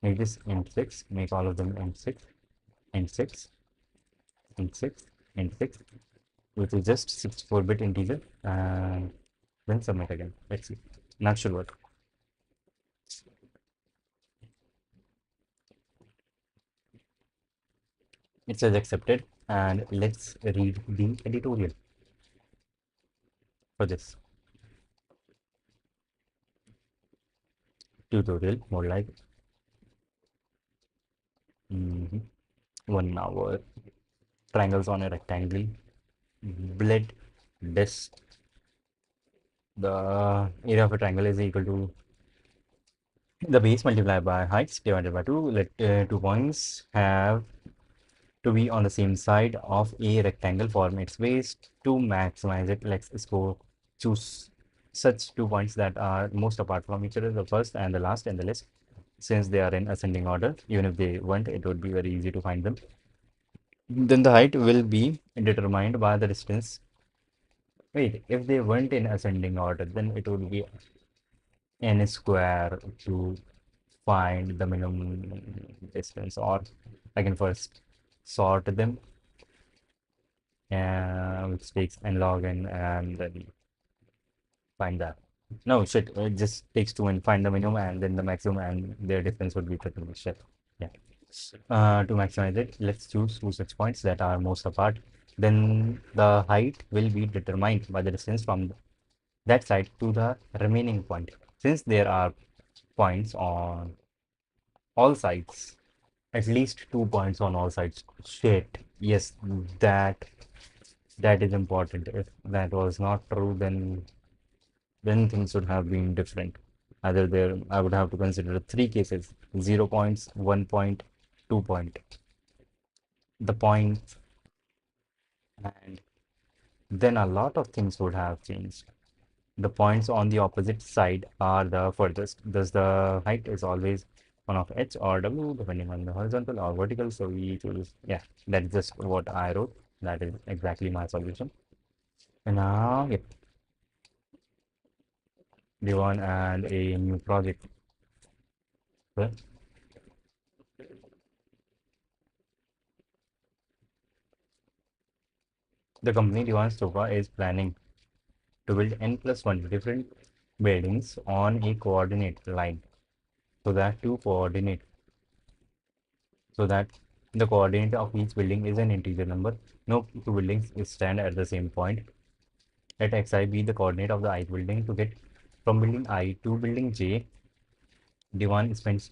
Make this int 6. Make all of them int 6. Int 6. Int 6. Int 6. Which is just 64-bit integer. And then submit again. Let's see. That should work. It says accepted. And let's read the editorial for this tutorial. More like 1 hour. Triangles on a rectangle. Bled this. The area of a triangle is equal to The base multiplied by heights divided by 2. Let 2 points have to be on the same side of a rectangle form its base. To maximize it, let's score choose such 2 points that are most apart from each other, the first and the last in the list. Since they are in ascending order, even if they weren't, it would be very easy to find them. Then the height will be determined by the distance. Wait, if they weren't in ascending order, then it would be n square to find the minimum distance, or I can first sort them, which takes n log n, and then find that. No, shit, it just takes two and find the minimum and then the maximum, and their difference would be pretty much shit. Yeah. To maximize it, let's choose two such points that are most apart. Then the height will be determined by the distance from that side to the remaining point. Since there are points on all sides, at least 2 points on all sides. Shit. Yes, that that is important. If that was not true, then things would have been different. Either there, I would have to consider three cases: 0 points, 1 point, 2 point. The point, and then a lot of things would have changed. The points on the opposite side are the furthest. Thus, the height is always one of h or w, depending on the horizontal or vertical. So we choose, yeah, that's just what I wrote. That is exactly my solution. And now, yep, the one and a new project. Well, the company Diwan Stopa is planning to build n plus 1 different buildings on a coordinate line so that two coordinate so that the coordinate of each building is an integer number. No two buildings stand at the same point. Let xi be the coordinate of the ith building. To get from building I to building j, Diwan spends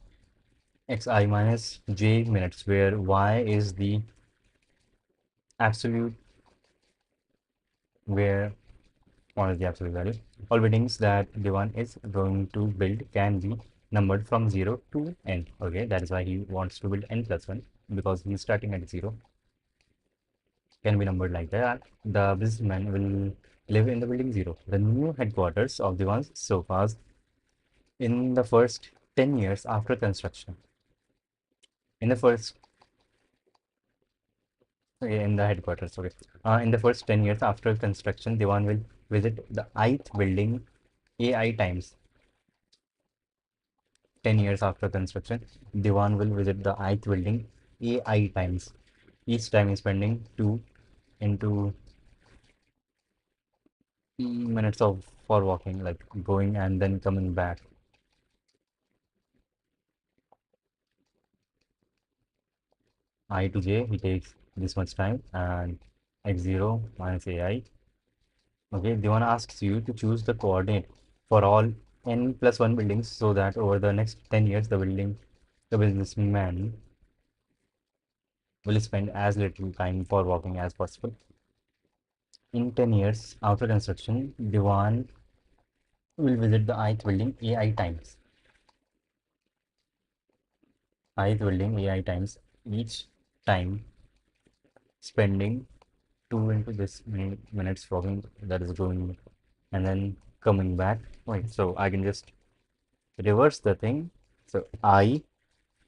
xi minus j minutes, where y is the absolute, where one is the absolute value. All buildings that Diwan is going to build can be numbered from 0 to n. Okay, that is why he wants to build n plus 1, because he's starting at 0. Can be numbered like that. The businessman will live in the building 0. The new headquarters of Diwan's Sofas in the first 10 years after construction. In the first, in the headquarters, okay. In the first 10 years after construction, Diwan will visit the ith building AI times. 10 years after construction, Diwan will visit the ith building AI times. Each time is spending 2 into minutes of for walking, like going and then coming back. I to j, he takes this much time, and x0 minus ai. Okay, Diwan asks you to choose the coordinate for all n plus 1 buildings so that over the next 10 years, the businessman will spend as little time for walking as possible. In 10 years after construction, Diwan will visit the ith building AI times. Ith building AI times, each time spending 2 into this minutes walking, that is going and then coming back. Wait, so I can just reverse the thing. So I,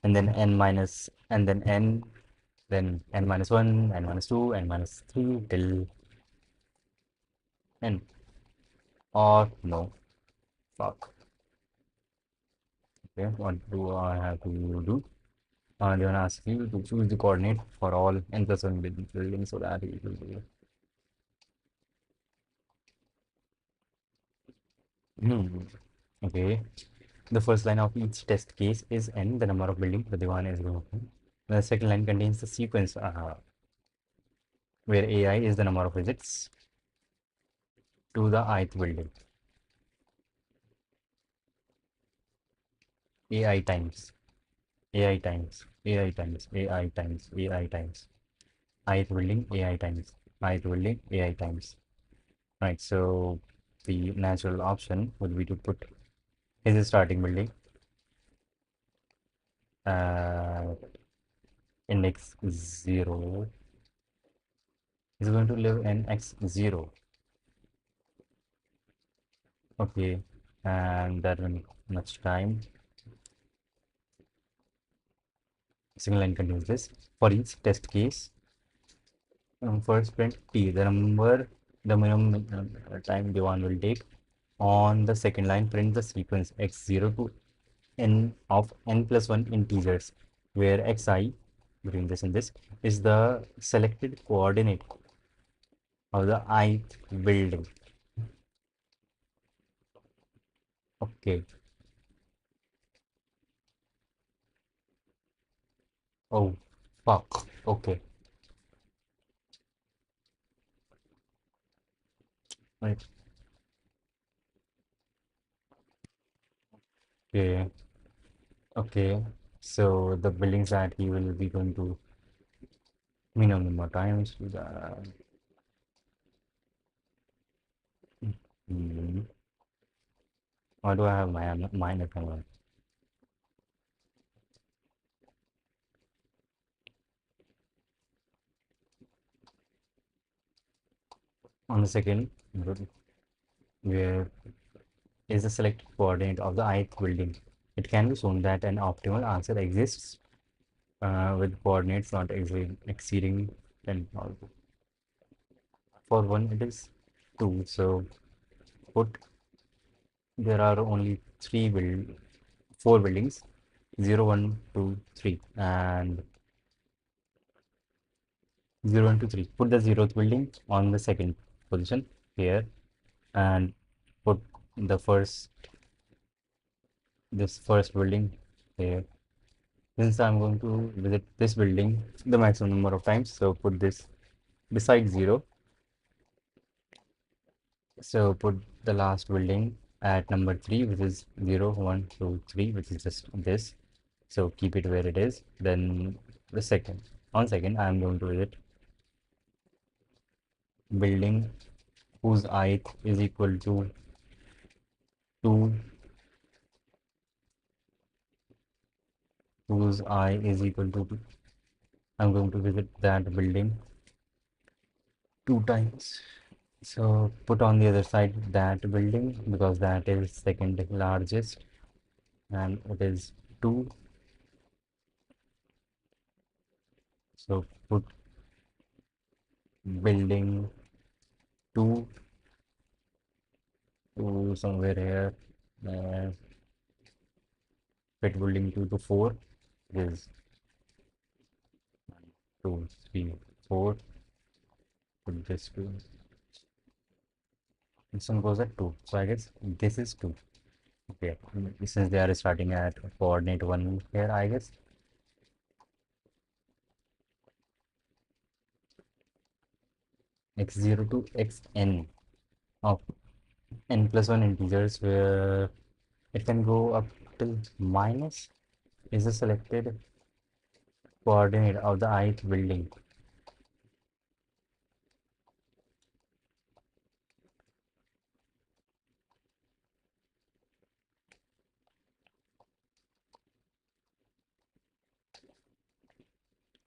and then n minus, and then n minus 1, n minus 2, n minus 3 till n. Or no, fuck. Okay, what do I have to do? They want to ask you to choose the coordinate for all n plus 1 buildings so that it will be. Okay. The first line of each test case is n, the number of buildings the divan is going to. The second line contains the sequence where ai is the number of visits to the ith building. ai times, ai times, ai times, ai times, ai times. Ith building, ai times, ith building, ai times. Right, so the natural option would be to put his starting building uh, index 0 is going to live in x0. Okay, and that will much time. Single line continues this. For each test case, first print t, the minimum time the one will take. On the second line, print the sequence x0 to n of n plus 1 integers, where xi, between this and this, is the selected coordinate of the ith building. Okay. Oh, fuck. Okay. Right. Okay. Okay. So the buildings that he will be going to minimum number of times. Hmm. Why do I have my minor command? On the second, where is the selected coordinate of the ith building. It can be shown that an optimal answer exists with coordinates not exceeding 10. For one, it is 2. So put there are only 4 buildings, 0, 1, 2, 3, and 0, 1, 2, 3. Put the 0th building on the second position here, and put the this first building here. Since I'm going to visit this building the maximum number of times, so put this beside 0. So put the last building at number 3, which is 0, 1, 2, 3, which is just this. So keep it where it is. Then the second. On second, I'm going to visit building whose height is equal to 2, whose I is equal to 2. I'm going to visit that building 2 times. So put on the other side that building because that is second largest and it is 2. So put building 2 to somewhere here. Uh, Put building 2 to 4 is 2, 3, 4. Put this 2. This one goes at 2. So I guess this is 2. Okay. Since they are starting at coordinate 1 here, I guess. X0 to xn of n plus 1 integers where it can go up till minus is the selected coordinate of the ith building.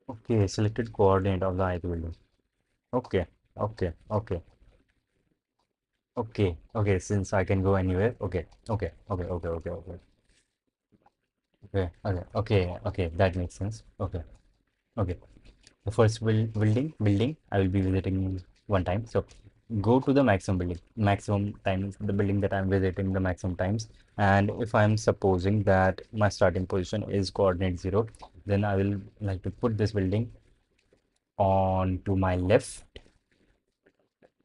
Okay, selected coordinate of the ith building. Okay, okay, okay, okay. Since I can go anywhere. Okay. That makes sense. Okay. The first building I will be visiting 1 time. So go to the maximum building, maximum times the building that I'm visiting the maximum times. And if I'm supposing that my starting position is coordinate 0, then I will like to put this building on to my left,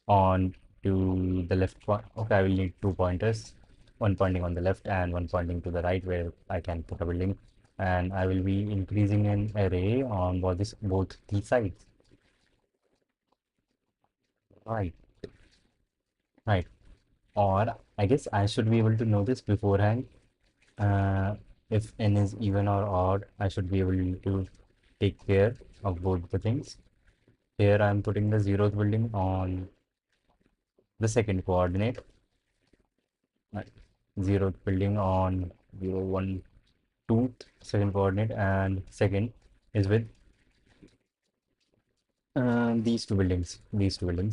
on to the left point. Okay, I will need 2 pointers, one pointing on the left and one pointing to the right where I can put a building. And I will be increasing an array on both these sides. Right, right. Or I guess I should be able to know this beforehand. Uh, if n is even or odd, I should be able to take care of both the things. Here I'm putting the 0th building on the second coordinate. uh, 0th building on 0, 1. tooth, second coordinate, and second is with these two buildings,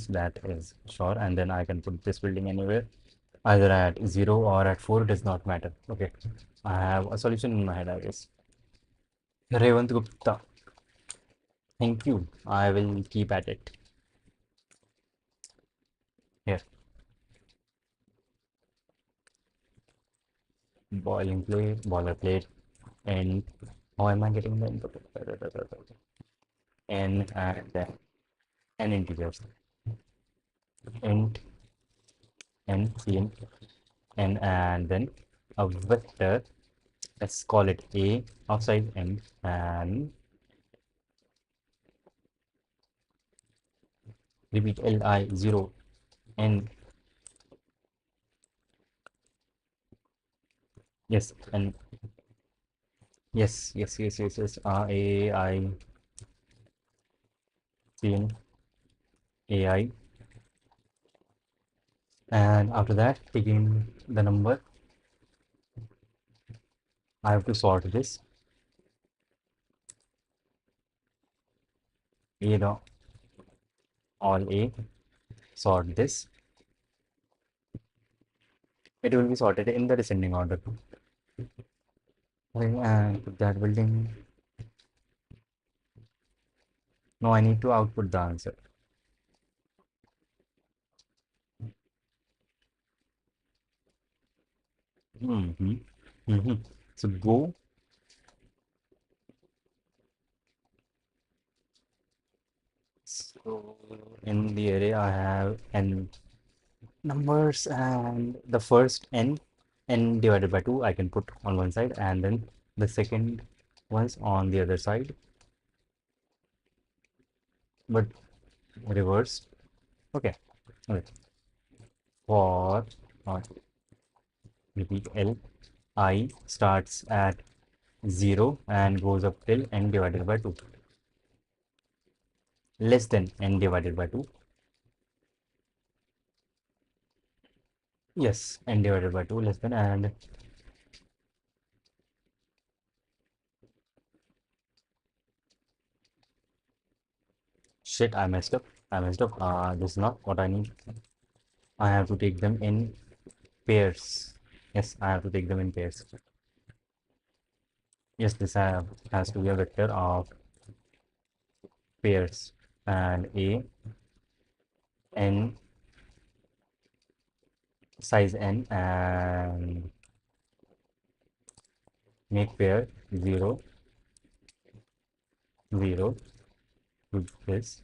that is sure. And then I can put this building anywhere, either at 0 or at 4, does not matter. Okay, I have a solution in my head, I guess. Revant Gupta, thank you. I will keep at it. Here, boiling plate, boiler plate, and how am I getting the input? And then n integers, int n cn n, and then a vector. Let's call it a outside n, and repeat li 0 n. Yes, and yes, a I c n a I, and after that taking the number, I have to sort this a dot all a, sort this. It will be sorted in the descending order. Okay, and put that building. No, I need to output the answer. Mm-hmm. Mm-hmm. So go. So in the array, I have n numbers, and the first n divided by 2, I can put on one side, and then the second ones on the other side, but reverse. Okay. Okay. For repeat L, I starts at 0 and goes up till n divided by 2, less than n divided by 2. Yes, n divided by 2 less than, and shit, I messed up. This is not what I need. I have to take them in pairs. Yes, I have to take them in pairs. Yes, has to be a vector of pairs, and a n size n, and make pair 0 0 with this.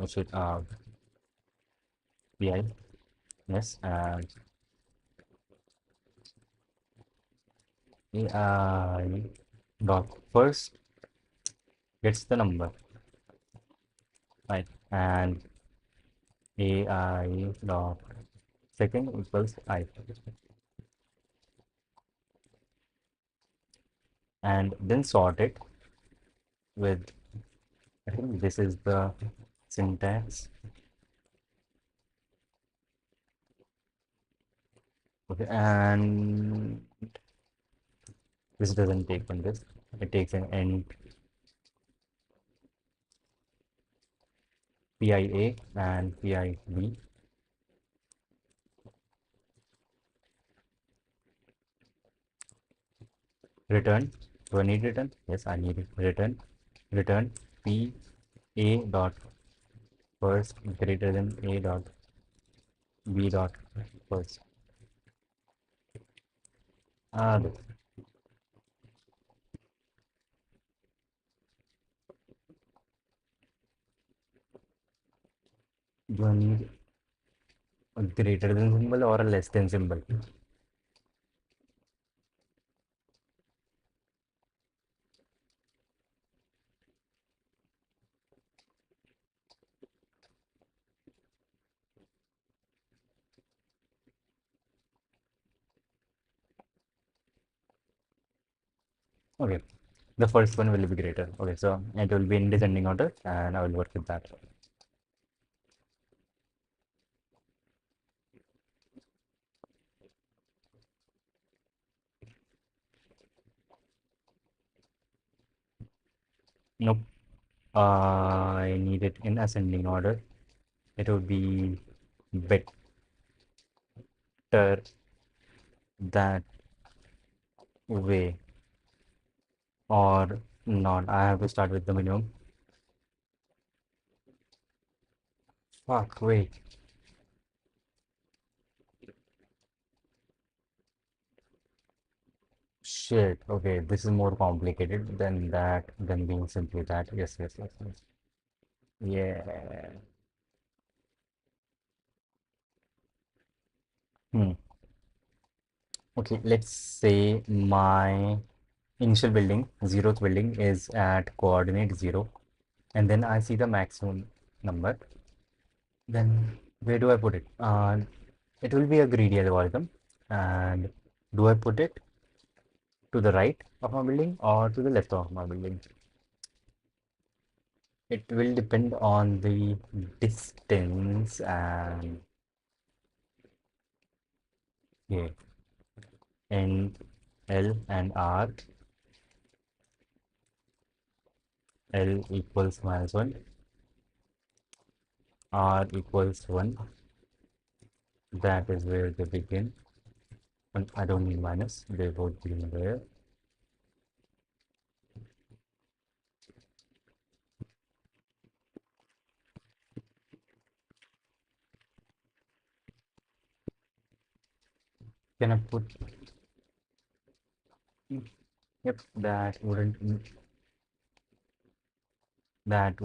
Shit, pi, yes, and ai dot first gets the number, right, and ai dot second equals I, and then sort it with, I think this is the syntax. Okay, and this doesn't take in this, it takes an int pia and piv. Return, do I need return? Yes, I need it. Return p a dot first greater than a dot b dot first. Ah, do I need a greater than symbol or a less than symbol? Okay, the first one will be greater. Okay, so it will be in descending order, and I will work with that. Nope. I need it in ascending order. It would be better that way or not. I have to start with the minimum. Fuck, wait. Shit. Okay, this is more complicated than that, than being simply that. Yes, yes, yes, yes. Yeah. Hmm. Okay, let's say my initial building, zeroth building, is at coordinate 0, and then I see the maximum number. Then where do I put it? It will be a greedy algorithm. And do I put it to the right of my building or to the left of my building? It will depend on the distance and yeah, and L and R. L equals -1, R equals 1. That is where they begin. And I don't need minus, they both begin there. Can I put, yep, that would matter.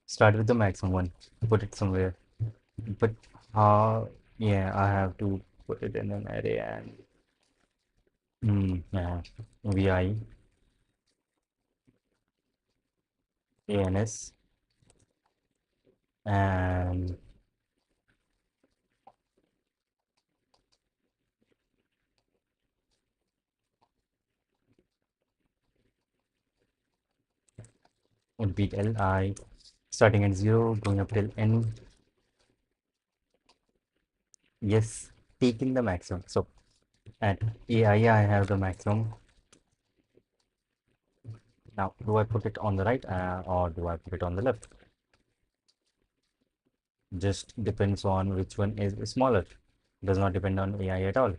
Start with the maximum one, put it somewhere. But yeah, I have to put it in an array and yeah, vi ans and would be li starting at 0 going up till n. Yes, taking the maximum. So at ai I have the maximum. Now do I put it on the right or do I put it on the left? Just depends on which one is smaller. Does not depend on ai at all,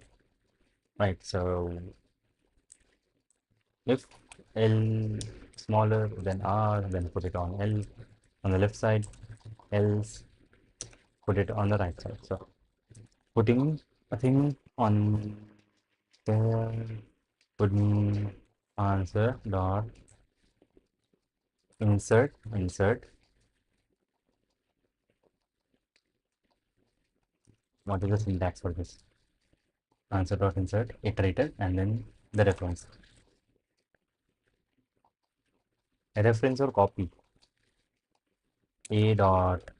right? So if L smaller than R, then put it on L on the left side, else put it on the right side. So putting a thing on there would mean answer dot insert. What is the syntax for this? Answer dot insert iterator and then the reference. A reference or copy. A dot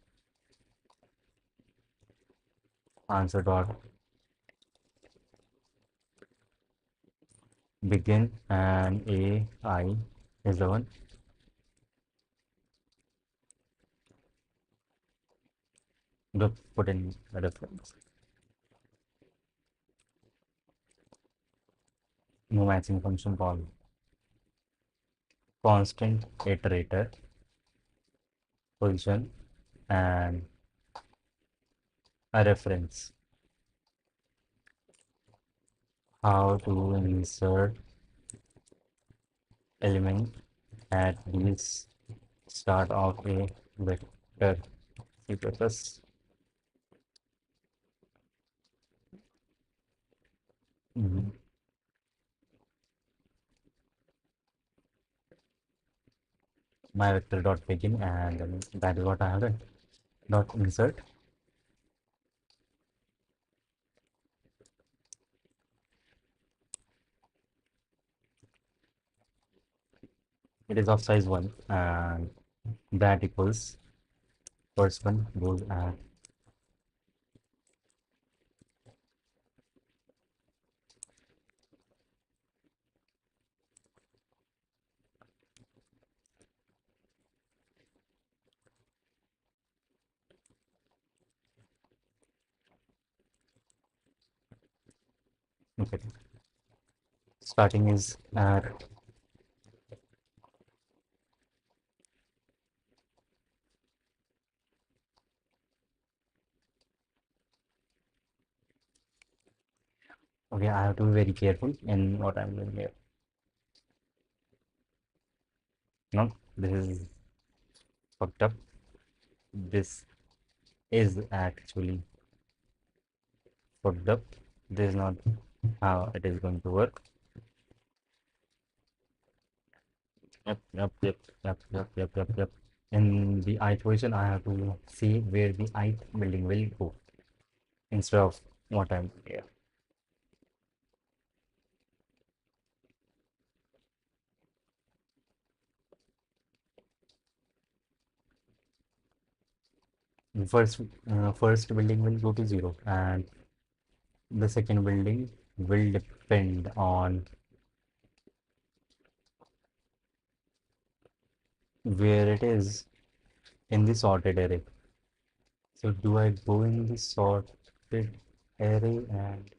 answer dot begin and AI is the one. Put in the reference. No matching function call. Constant iterator position and a reference. How to insert element at the start of a vector sequence. Mhm. My vector dot begin and that is what I have done. Dot insert. It is of size 1 and that equals first one goes at Okay, starting is at okay. I have to be very careful in what I'm doing here. No, this is fucked up. This is actually fucked up. This is not how it is going to work. Yep, yep, yep, yep, yep, yep, yep, yep. In the ith position, I have to see where the ith building will go instead of what I'm here. The first building will go to 0, and the second building will depend on where it is in the sorted array. So do I go in the sorted array and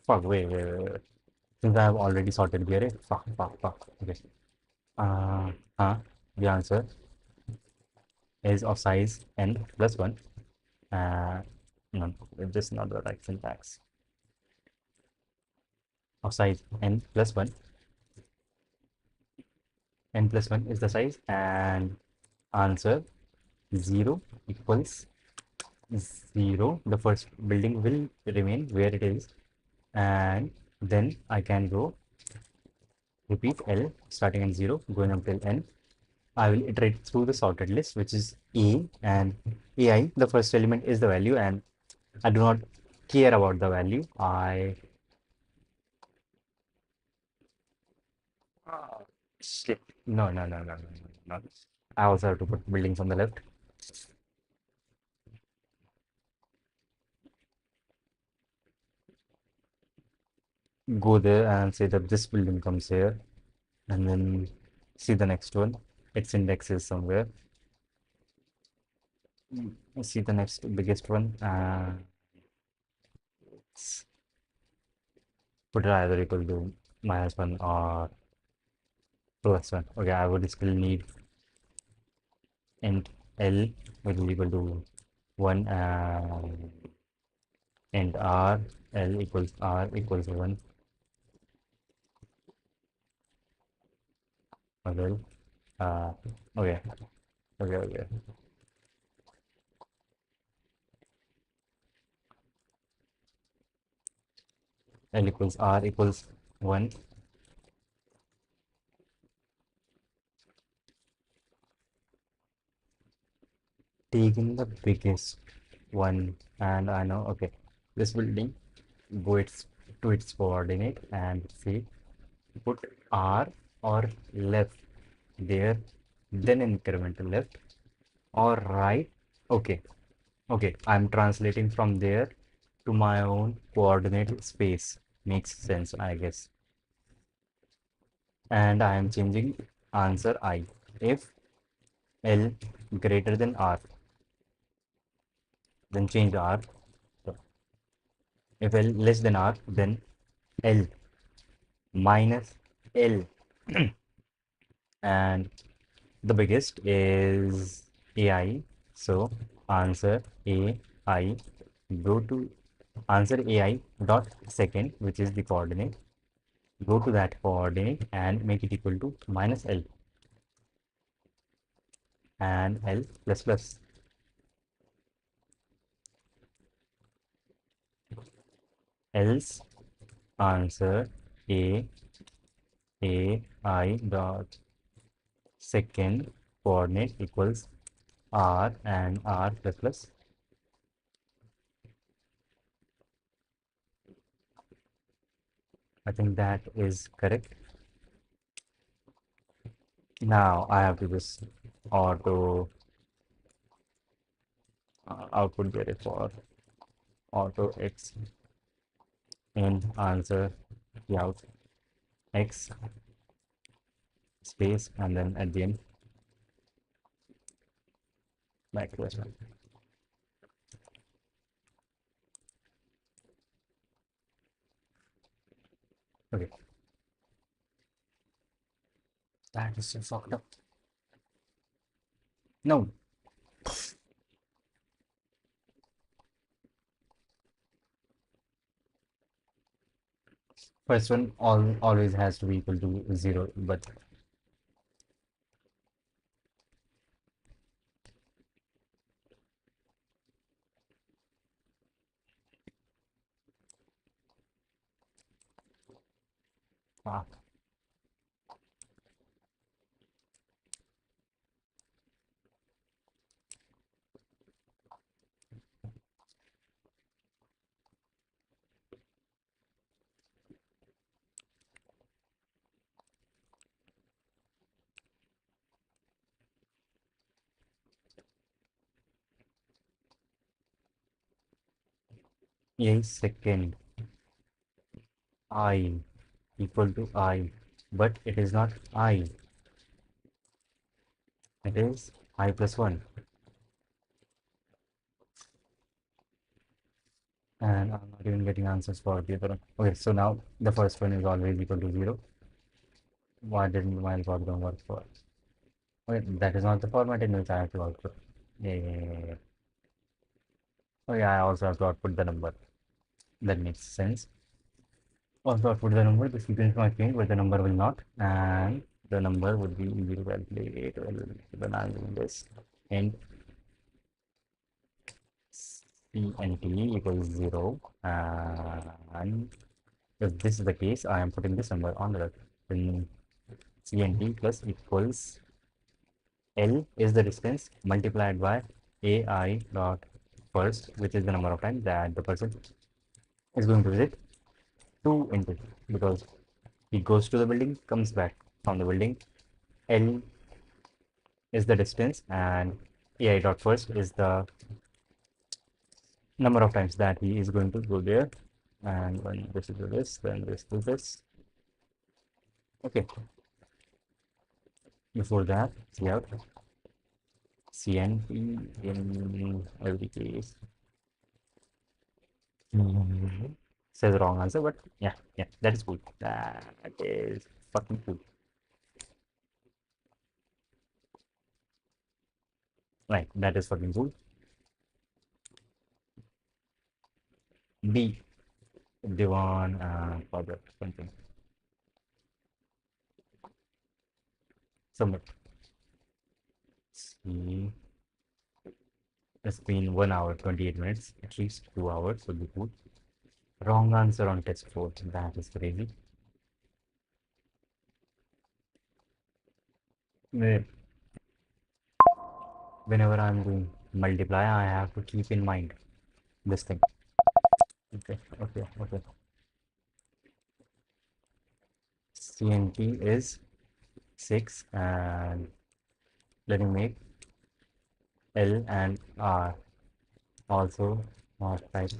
fuck, wait. Since I have already sorted the array, fuck. Okay. Huh? The answer is of size n plus 1. Uh, no, this is not the right syntax. Of size n plus 1. N plus 1 is the size, and answer 0 equals 0. The first building will remain where it is, and then I can go repeat L starting at 0 going up till n. I will iterate through the sorted list, which is A, and AI, the first element, is the value, and I do not care about the value. Shit. No. I also have to put buildings on the left. Go there and say that this building comes here, and then see the next one. Its index is somewhere. See the next biggest one. Put it either equal to -1 or +1. Okay, I would still need int L, which is equal to 1, and int R, L equals R equals 1. Okay. Uh, okay. Okay. L equals R equals 1. Taking the biggest one, and I know, okay, this building, go to its coordinate and say put R or left there, then incremental left or right. Okay, I'm translating from there to my own coordinate space. Makes sense, I guess. And I am changing answer I. If L greater than R, then change R. So if L less than R, then L minus L. And the biggest is AI. So answer AI, go to answer AI dot second, which is the coordinate. Go to that coordinate and make it equal to -L and L plus plus. Else answer AI dot second coordinate equals R and R plus plus. I think that is correct. Now I have to just auto output there for auto x in answer out x space, and then at the end, back to this one. Okay, that is so fucked up. No, first one always has to be equal to 0, but fuck. A second I equal to I, but it is not I, it is I plus 1. And I'm not even getting answers for the other one. Okay, so now the first one is always equal to 0. Why didn't my algorithm work for? Okay, that is not the format in which I have to output. Yeah. Oh yeah, I also have to output the number. That makes sense. Also output the number, the sequence might change, but the number will not. And the number would be easy to calculate when I'm doing this. And CNT equals 0. And if this is the case, I am putting this number on the left. Then CNT plus equals L is the distance multiplied by AI dot first, which is the number of times that the person is going to visit, 2 into, because he goes to the building, comes back from the building. L is the distance, and AI dot first is the number of times that he is going to go there. And when this is this, then this is this. Okay, before that, see out CNP in every case. Says wrong answer, but yeah, that is cool. That is fucking cool. Right, that is fucking cool. B, Divan and further something. Submit. See, it's been 1 hour, 28 minutes, at least 2 hours would be cool. Wrong answer on test 4. That is crazy. Whenever I'm doing multiply, I have to keep in mind this thing. Okay. CNT is 6, and let me make L and R also not type.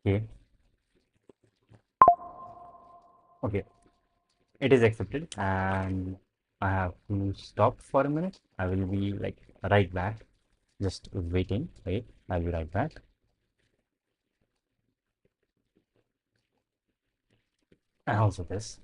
Okay, okay, it is accepted, and I have to stop for a minute. I will be like right back. Just waiting. Wait, I'll be right back. And also this.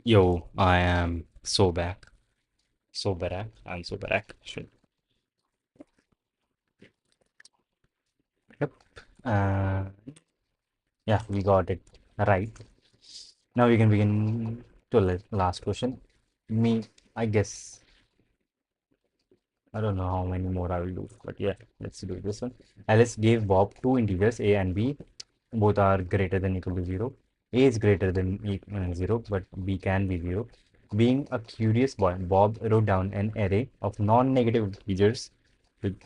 Yo, I am so back. So back. I'm so back. Shit. Yep. Uh, yeah, we got it right. Now we can begin to last question. Me, I guess I don't know how many more I will do, but yeah, let's do this one. Alice gave Bob two integers A and B. Both are greater than equal to 0. A is greater than 0, but B can be 0. Being a curious boy, Bob wrote down an array of non-negative integers with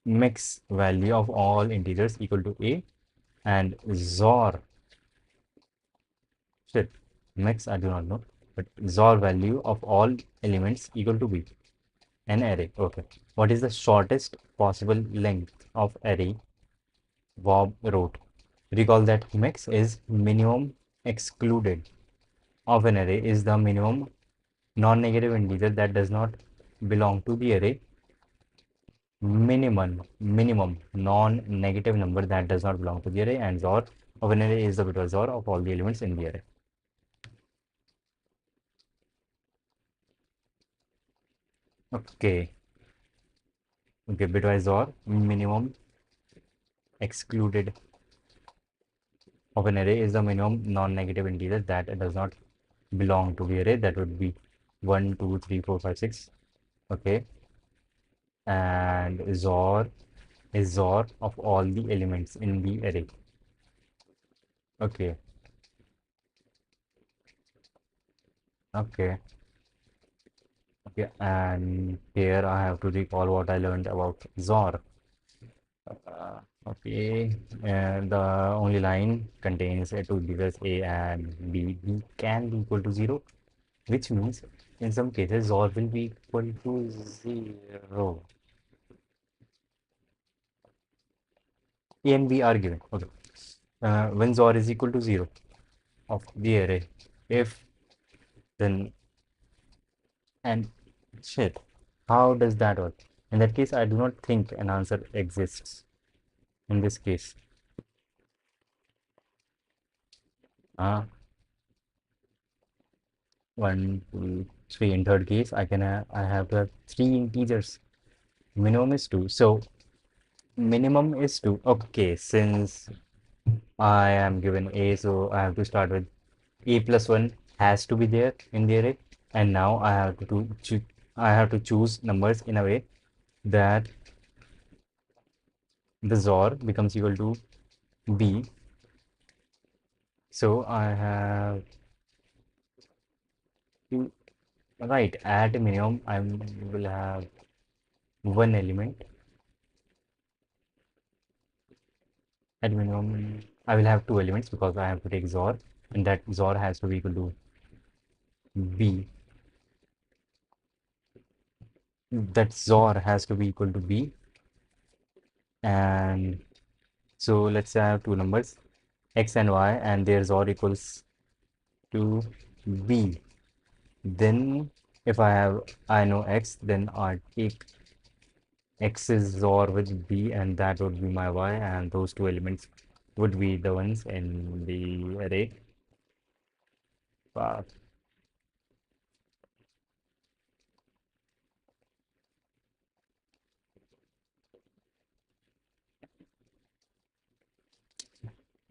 mix value of all integers equal to A and XOR, shit, mix I do not know, but XOR value of all elements equal to B. An array. Okay. What is the shortest possible length of array? Bob wrote. Recall that mix is minimum excluded of an array is the minimum non-negative integer that does not belong to the array. Minimum non-negative number that does not belong to the array, and XOR of an array is the bitwise XOR of all the elements in the array. Okay. Okay, bitwise XOR minimum excluded of an array is the minimum non-negative integer that does not belong to the array. That would be 1, 2, 3, 4, 5, 6. Okay. And XOR is XOR of all the elements in the array. Okay. Okay. Okay. And here I have to recall what I learned about XOR. Okay. And the only line contains two integers A and B. B can be equal to 0, which means in some cases XOR will be equal to 0. A and B are given. Okay. When XOR is equal to 0 of the array, if then and shit, how does that work? In that case, I do not think an answer exists in this case. Uh, 1, 2, 3. In third case, I have to have three integers. Minimum is 2. So minimum is 2. Okay, since I am given A, so I have to start with A plus 1 has to be there in the array. And now I have to choose numbers in a way that the XOR becomes equal to B. So I have to, right, at minimum, I will have one element. At minimum, I will have two elements because I have to take XOR, and that XOR has to be equal to B. That XOR has to be equal to B. And so let's say I have two numbers, X and Y, and their XOR equals to B. Then if I know X, then I take X's XOR with B, and that would be my Y, and those two elements would be the ones in the array. Uh,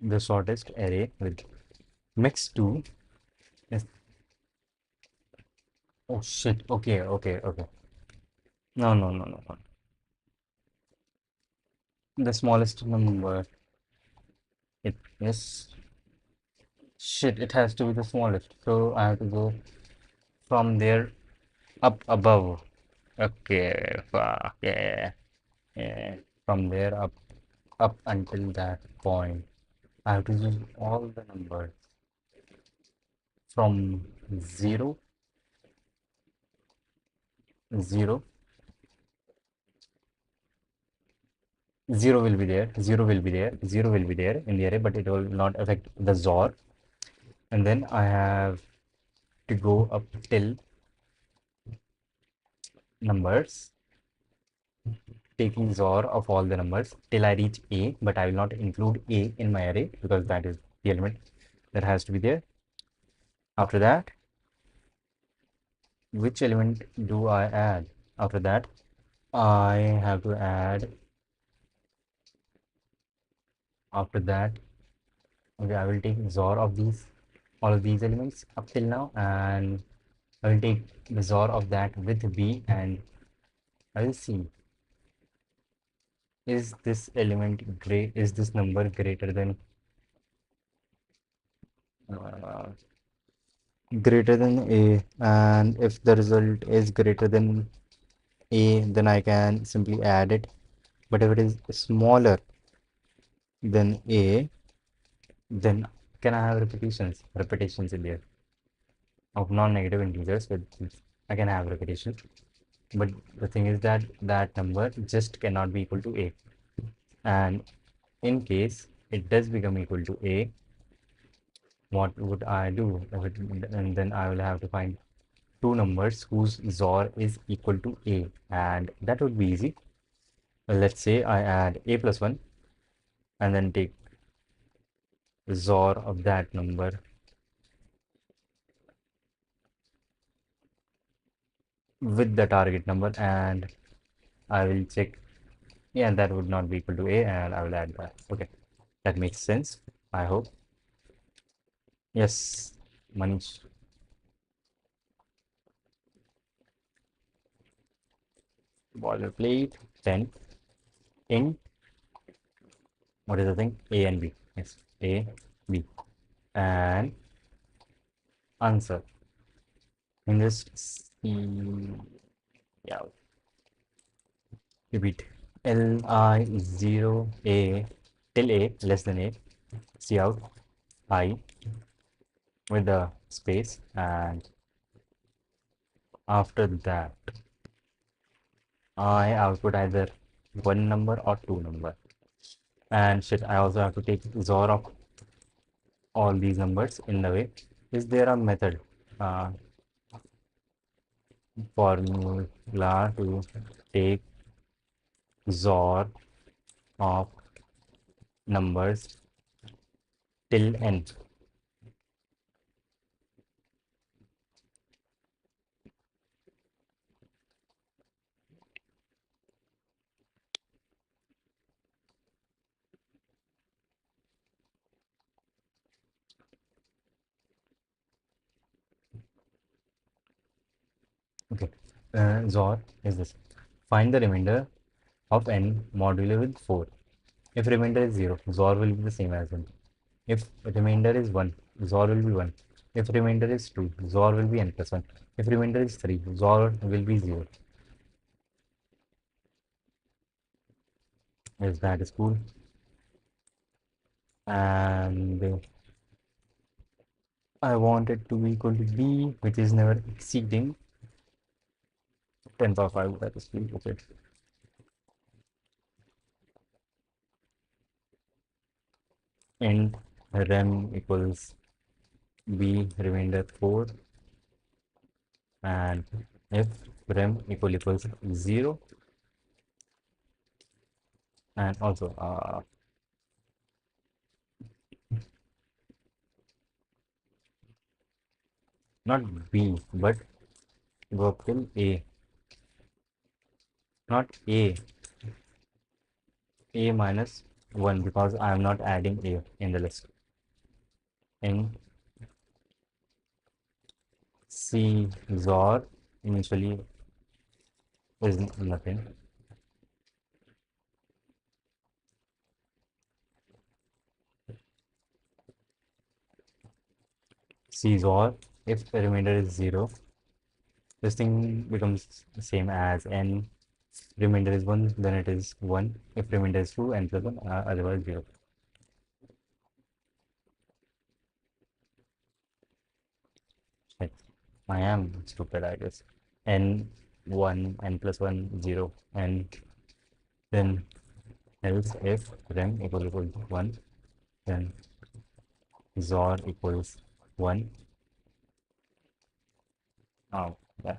the shortest array with mix 2 is, oh shit, okay. No. The smallest number, it is, shit, it has to be the smallest. So I have to go from there up above. Okay, fuck, yeah. From there up until that point. I have to use all the numbers from 0, 0, 0 will be there, 0 will be there, 0 will be there in the array, but it will not affect the XOR. And then I have to go up till numbers, taking XOR of all the numbers till I reach A, but I will not include A in my array because that is the element that has to be there. After that, which element do I add? After that, I have to add, after that, okay, I will take XOR of these, all of these elements up till now, and I will take the XOR of that with B, and I will see, is this element great, is this number uh, greater than A, and if the result is greater than A, then I can simply add it. But if it is smaller than A, then can I have repetitions in there of non-negative integers with I can have repetition. But the thing is that that number just cannot be equal to A. And in case it does become equal to A, what would I do? And then I will have to find two numbers whose XOR is equal to A, and that would be easy. Let's say I add A plus 1 and then take XOR of that number with the target number, and I will check. Yeah, that would not be equal to A, and I will add that. Okay, that makes sense, I hope. Yes, Manish. Boilerplate 10 int, what is the thing? A and B. Yes, A, B. And answer. In this C, yeah, repeat. Li 0 A till A less than A. See out I with the space, and after that I output either one number or two number. And shit, I also have to take XOR of all these numbers in the way. Is there a method, uh, formula to take XOR of numbers till n? Okay, XOR is this. Find the remainder of n modulo with 4. If remainder is 0, XOR will be the same as 1. If remainder is 1, XOR will be 1. If remainder is 2, XOR will be n plus 1. If remainder is 3, XOR will be 0. Yes, that is cool. And I want it to be equal to B, which is never exceeding 10 power 5. That is cool. Okay. Int rem equals B remainder 4, and if rem equals 0, and also not B, but go up till A, not A minus 1, because I am not adding A in the list. In C XOR initially is nothing. C XOR, if the remainder is 0, this thing becomes the same as n. Remainder is 1, then it is 1. If remainder is 2, n plus 1, otherwise 0. Shit. I am stupid, I guess. N 1, n plus 1, 0, and then else if rem equals 1, then XOR equals 1. Oh, yeah.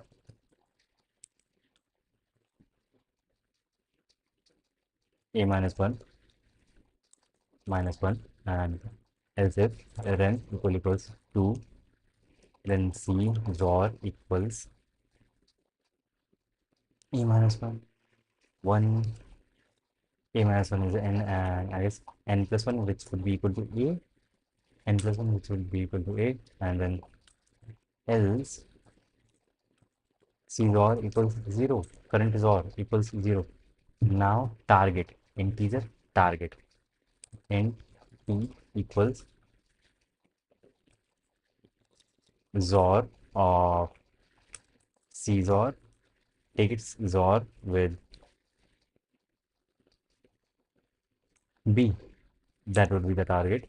A minus 1 minus 1, and else if rem equals 2, Then C XOR equals A minus 1, 1, A minus 1 is N, and I guess N plus 1, which would be equal to A, N plus 1, which would be equal to A, and then else C XOR equals 0, current XOR equals 0. Now target, integer target, int P equals XOR of C XOR, take its XOR with B, that would be the target.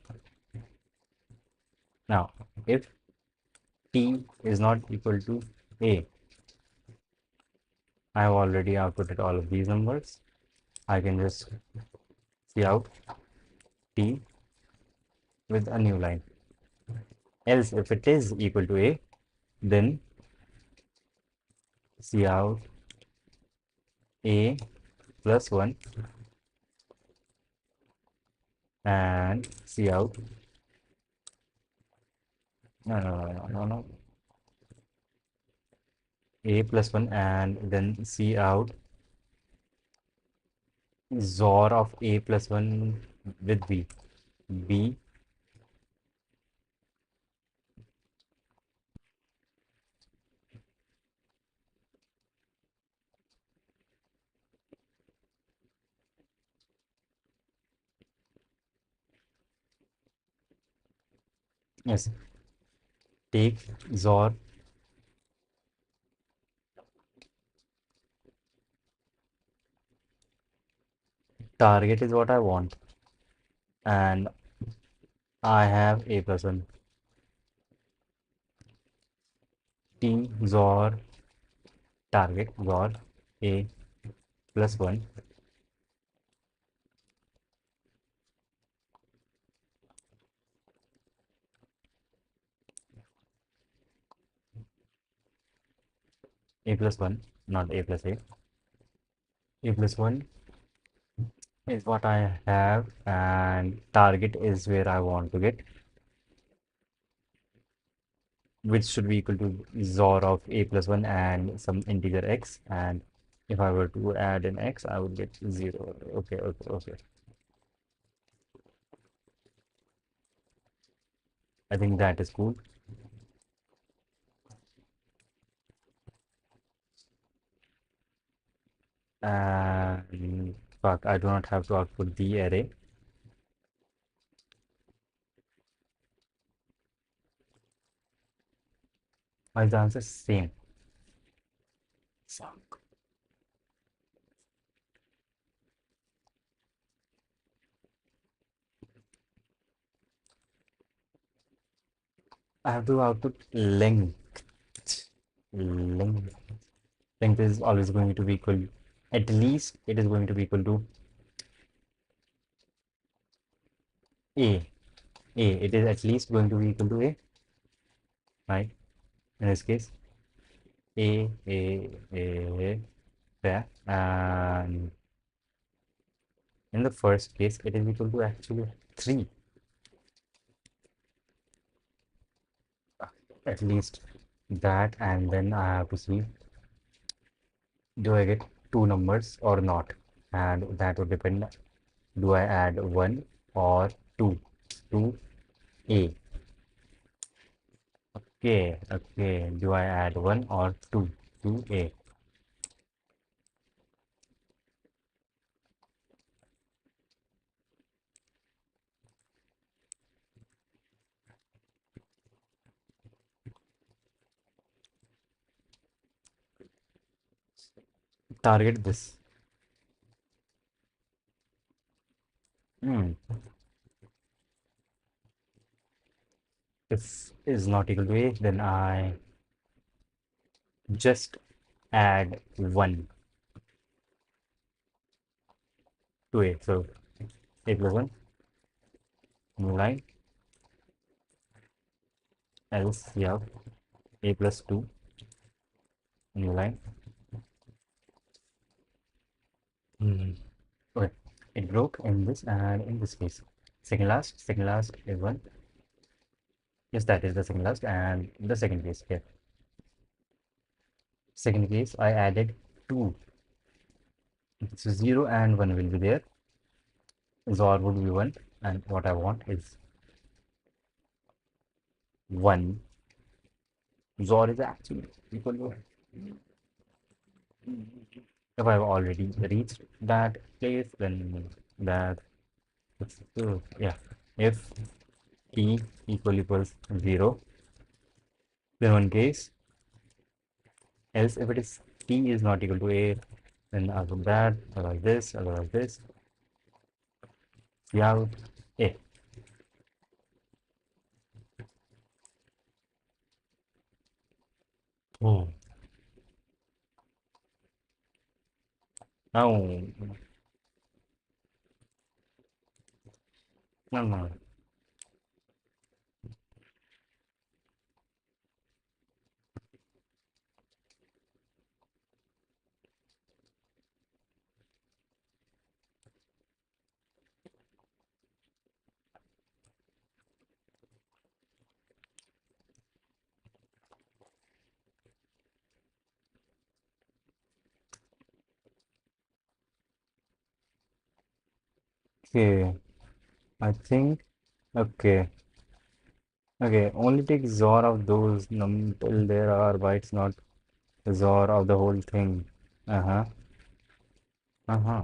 Now, if T is not equal to A, I have already outputted all of these numbers. I can just see out T with a new line. Else, if it is equal to A, then see out A plus 1 and see out, no, A plus 1 and then see out XOR of A plus 1 with B. B, yes, take XOR target is what I want, and I have A plus 1. T XOR target XOR A plus 1, A plus 1, not A plus A. A plus 1 is what I have, and target is where I want to get, which should be equal to XOR of A plus 1 and some integer x. And if I were to add an x, I would get 0. Okay, okay, okay. I think that is cool. And fuck, I do not have to output the array. Why is the answer same? Fuck. I have to output length. Length. Length is always going to be equal. At least it is going to be equal to A. A. It is at least going to be equal to A, right? In this case, A, there. And in the first case, it is equal to actually 3. At least that, and then I have to see, do I get two numbers or not? And that would depend, do I add 1 or 2 to A? Okay, okay. Do I add 1 or 2 to A? Target this. Hmm. If is not equal to A, then I just add 1 to A. So A plus 1, new line, else you have A plus 2, new line. Okay, it broke in this and in this case. Second last is 1. Yes, that is the second last. And the second case here. Second case, I added 2. So 0 and 1 will be there. XOR would be 1. And what I want is 1. XOR is actually equal to, if I've already reached that place, then that, yeah. If t equals 0, then one case. Else, if it is t is not equal to a, then I do that, I like this, I like this. Out a. Oh, no, no, no. Okay, I think, okay, okay, only take XOR of those until there are bytes, not XOR of the whole thing. Uh-huh, uh-huh.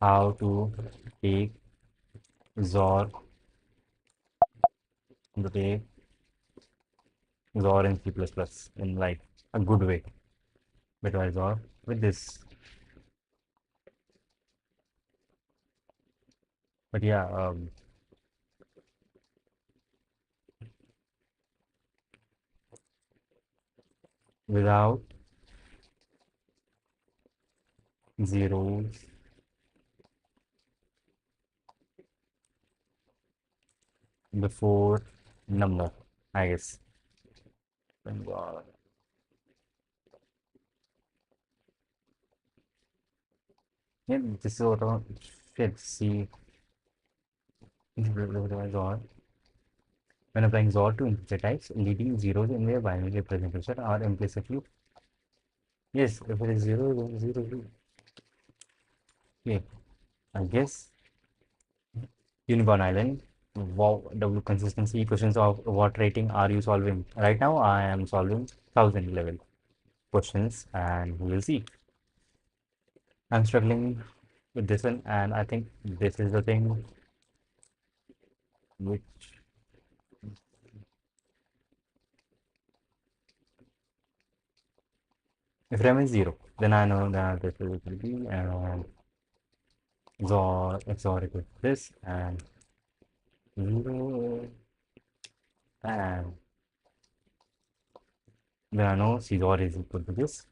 How to take XOR, to take XOR in C++ in like a good way, bitwise XOR with this. But yeah, without zeros before number, I guess. Thank God. Yeah, this is what I should see XOR. When applying XOR to integer types, leading zeros in their binary representation are implicitly, yes, if it is 0, then 0. Okay, I guess Unicorn Island. Wow, W consistency questions of what rating are you solving? Right now, I am solving 1000 level questions, and we will see. I'm struggling with this one, and I think this is the thing which, if RAM is 0, then I know that this will be XOR equals this, and 0, and then I know CXOR is equal to this.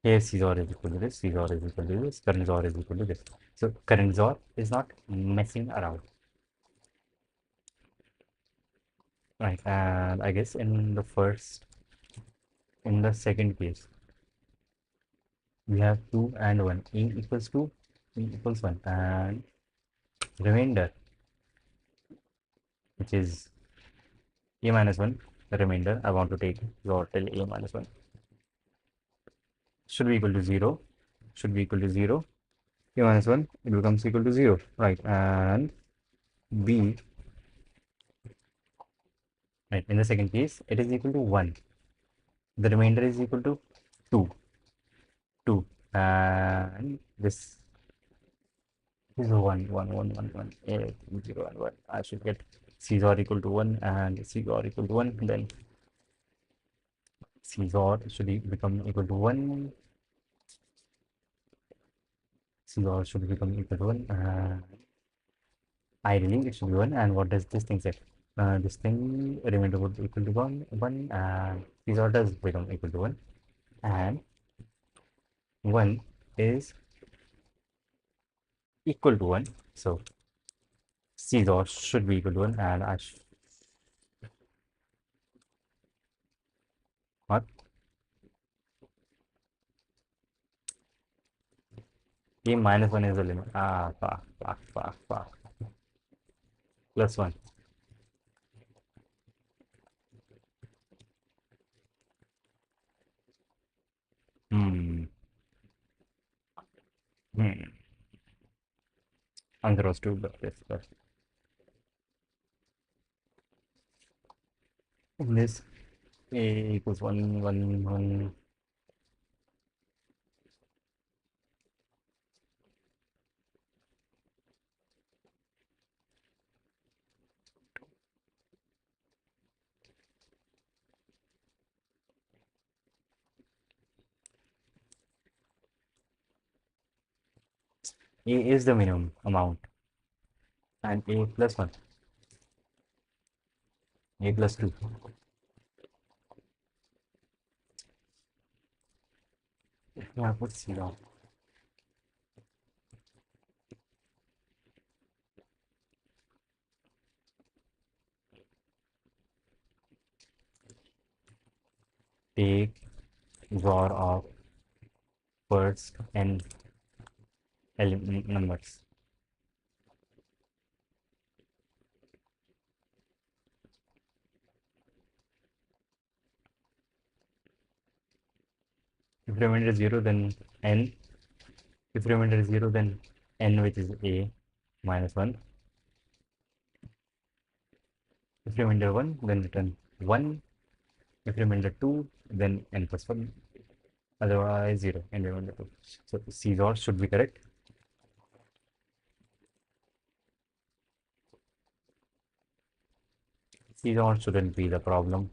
Here CXOR is equal to this, CXOR is equal to this, current XOR is equal to this. So current XOR is not messing around. Right, and I guess in the second case, we have 2 and 1. A equals 2, E equals 1, and remainder, which is A minus 1, the remainder, I want to take XOR till A minus 1. Should be equal to 0, should be equal to 0. A minus 1, it becomes equal to 0, right, and B, right, in the second case, it is equal to 1. The remainder is equal to 2, 2, and this is 1, 1, 1, 1, 1, 0, and 1. I should get CXOR equal to 1 and CXOR equal to 1, then CXOR should become equal to 1, CXOR should become equal to 1, and ideally it should be 1, and what does this thing say? This thing remainder would be equal to 1, 1, and CXOR does become equal to 1, and 1 is equal to 1, so CXOR should be equal to 1, and A minus 1 is the limit. Ah, fuck, fuck, fuck, fuck. Plus 1. Hmm. Hmm. Answer was 2, but yes, but in this A equals 1, 1, 1. A is the minimum amount, and A plus 1, A plus 2. Yeah, put C down. Take XOR of first n numbers. If remainder is 0, then n. If remainder is 0, then n, which is A minus 1. If remainder 1, then return 1. If remainder 2, then n plus 1. Otherwise 0 and remainder 2. So C XOR should be correct. C XOR shouldn't be the problem.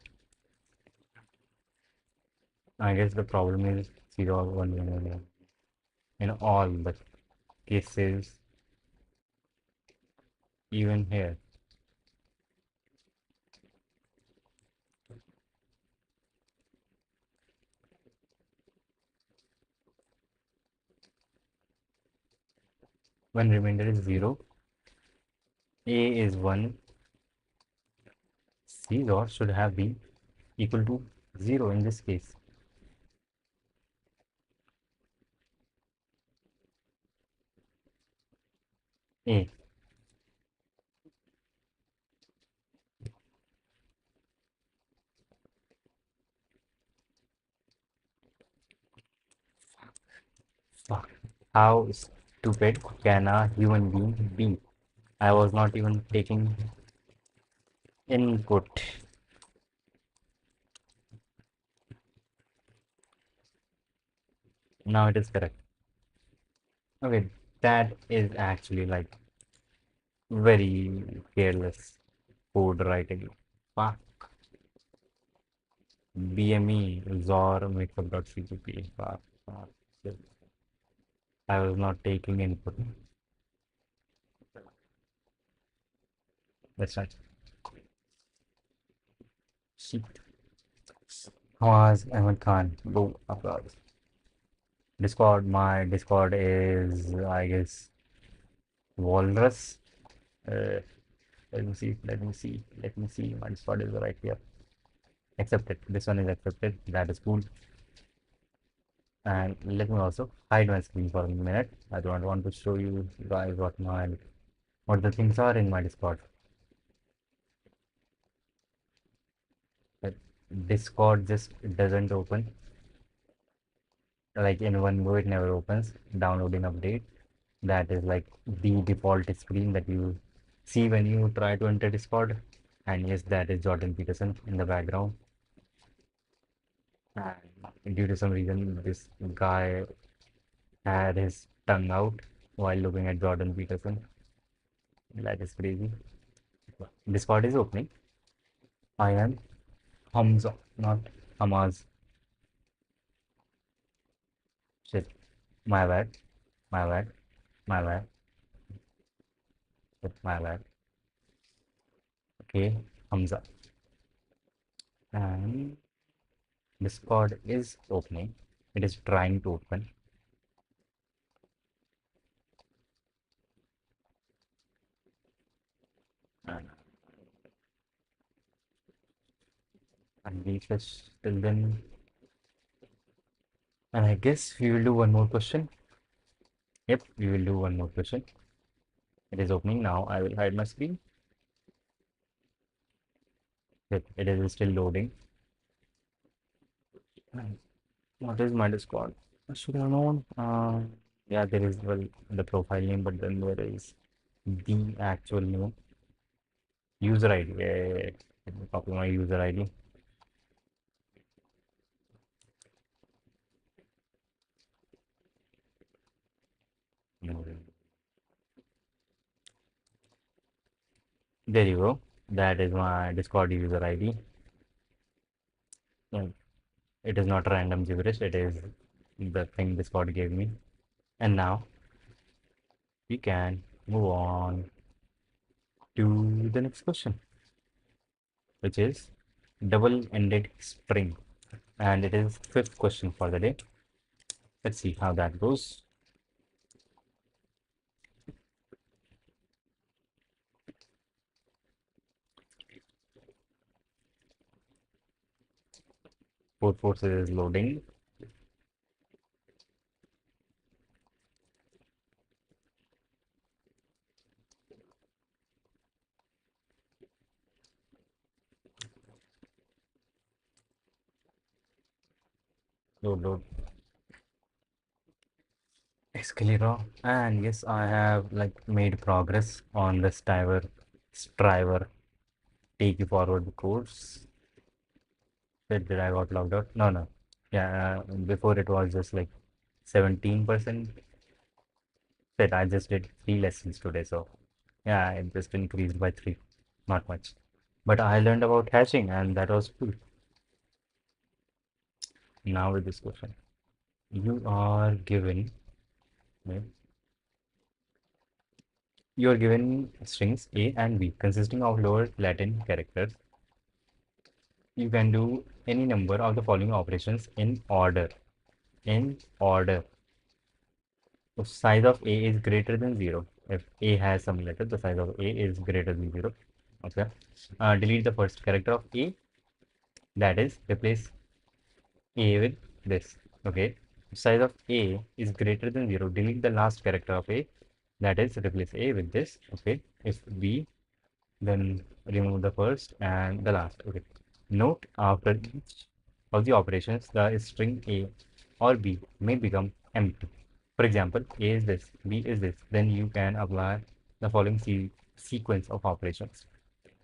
I guess the problem is 0, 1, 1, 1, 1. In all the cases, even here. When remainder is 0, A is 1, C XOR should have been equal to 0 in this case. A. Fuck. How stupid can a human being be? I was not even taking input. Now it is correct. Okay, that is actually like very careless code writing. Fuck. BME XOR mixup.cpp. Fuck. Fuck. Shit. I was not taking input. That's right. Shit. Hawaz Ahmed Khan. Go upload. Discord. My Discord is, I guess, Walrus. Uh, let me see. Let me see. Let me see. My Discord is right here. Accepted. This one is accepted. That is cool. And let me also hide my screen for a minute. I don't want to show you guys what the things are in my Discord. But Discord just doesn't open. Like in one go, it never opens. Downloading update. That is like the default screen that you see when you try to enter Discord. And yes, that is Jordan Peterson in the background. And due to some reason, this guy had his tongue out while looking at Jordan Peterson. That is crazy. Discord is opening. I am Hamza, not Hamaz. Shit. My bad. My bad. My bad. Shit, my bad. Okay. Hamza. And Discord is opening. It is trying to open. And refresh till then. And I guess we will do one more question. Yep, we will do one more question. It is opening now. I will hide my screen. Yep, it is still loading. What is my Discord? I should have known. Yeah, there is well the profile name, but then there is the actual name, user ID. Yeah, yeah, yeah. Let me copy my user ID. Mm. There you go. That is my Discord user ID. Yeah, it is not random gibberish. It is the thing Discord gave me. And now we can move on to the next question, which is double-ended string. And it is fifth question for the day. Let's see how that goes. Fourth force is loading. Load, load. Escalator. And yes, I have like made progress on the striver take you forward course. Did I got logged out? No, no. Yeah, before it was just like 17%. That I just did 3 lessons today, so yeah, it just increased by 3. Not much. But I learned about hashing and that was cool. Now with this question. You are given right, you are given strings A and B consisting of lower Latin characters. You can do any number of the following operations in order. In order. If size of A is greater than 0, if A has some letter, the size of A is greater than 0. Okay. Delete the first character of A, that is, replace A with this. Okay. If size of A is greater than 0, delete the last character of A, that is, replace A with this. Okay. If B, then remove the first and the last. Okay. Note after each of the operations, the string A or B may become empty. For example, A is this, B is this. Then you can apply the following sequence of operations.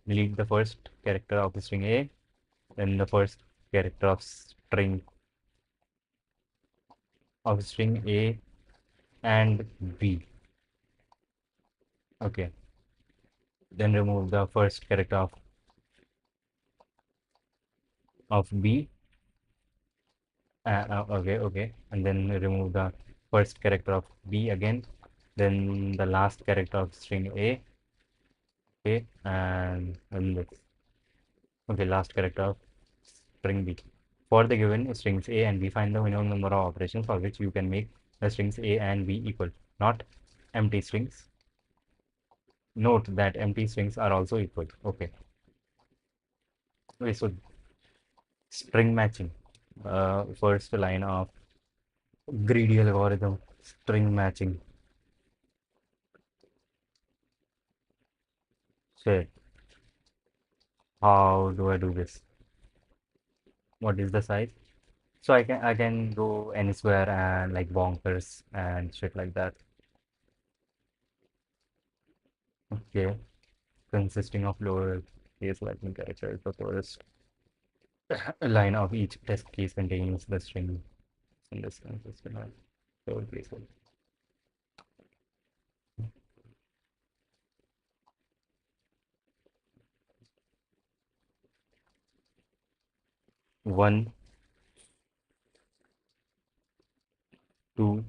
Delete the first character of the string A, then the first character of string A and B. Okay. Then remove the first character of B. Okay, okay. And then remove the first character of B again. Then the last character of string A. Okay. And then this. Okay, last character of string B. For the given strings A and B, find the minimum number of operations for which you can make the strings A and B equal, not empty strings. Note that empty strings are also equal. Okay. Okay, so string matching. First line of greedy algorithm, string matching. So how do I do this? What is the size? So I can go anywhere and like bonkers and shit like that. Okay. Consisting of lower case Latin characters. The first line of each test case contains the string in this consistent line. Lower case. 1, 2.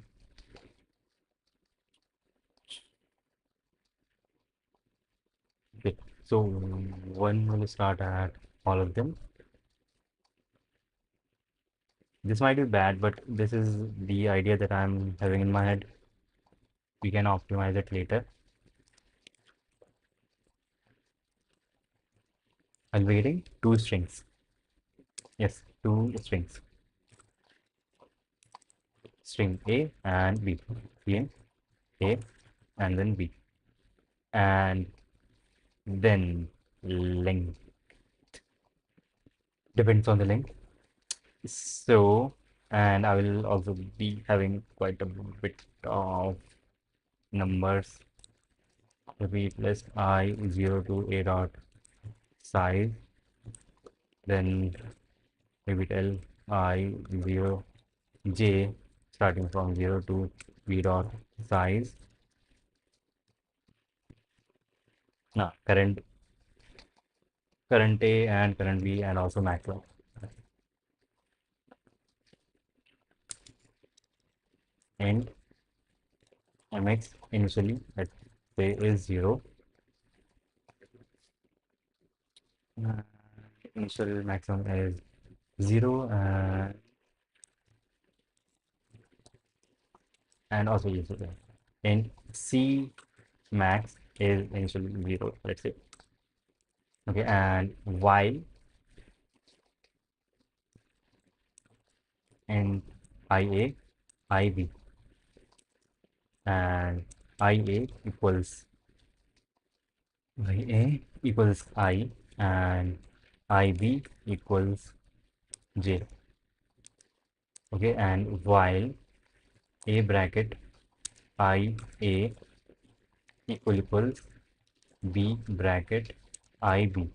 Okay. So one will start at all of them. This might be bad, but this is the idea that I'm having in my head. We can optimize it later. I'll be getting 2 strings. Yes, 2 strings. String A and B. See? A and then B, and then length depends on the length. So, and I will also be having quite a bit of numbers. Repeat list I 0 to A dot size, then repeat L I 0 J starting from 0 to V dot size. Current A and current B and also maximum. And mx initially let's say is 0. Uh, Initial maximum is 0, and also user. And C max is initially 0, let's say. Okay, and while in IA, IB, and IA equals IA equals I, and IB equals J. Okay, and while A bracket IA equals B bracket IB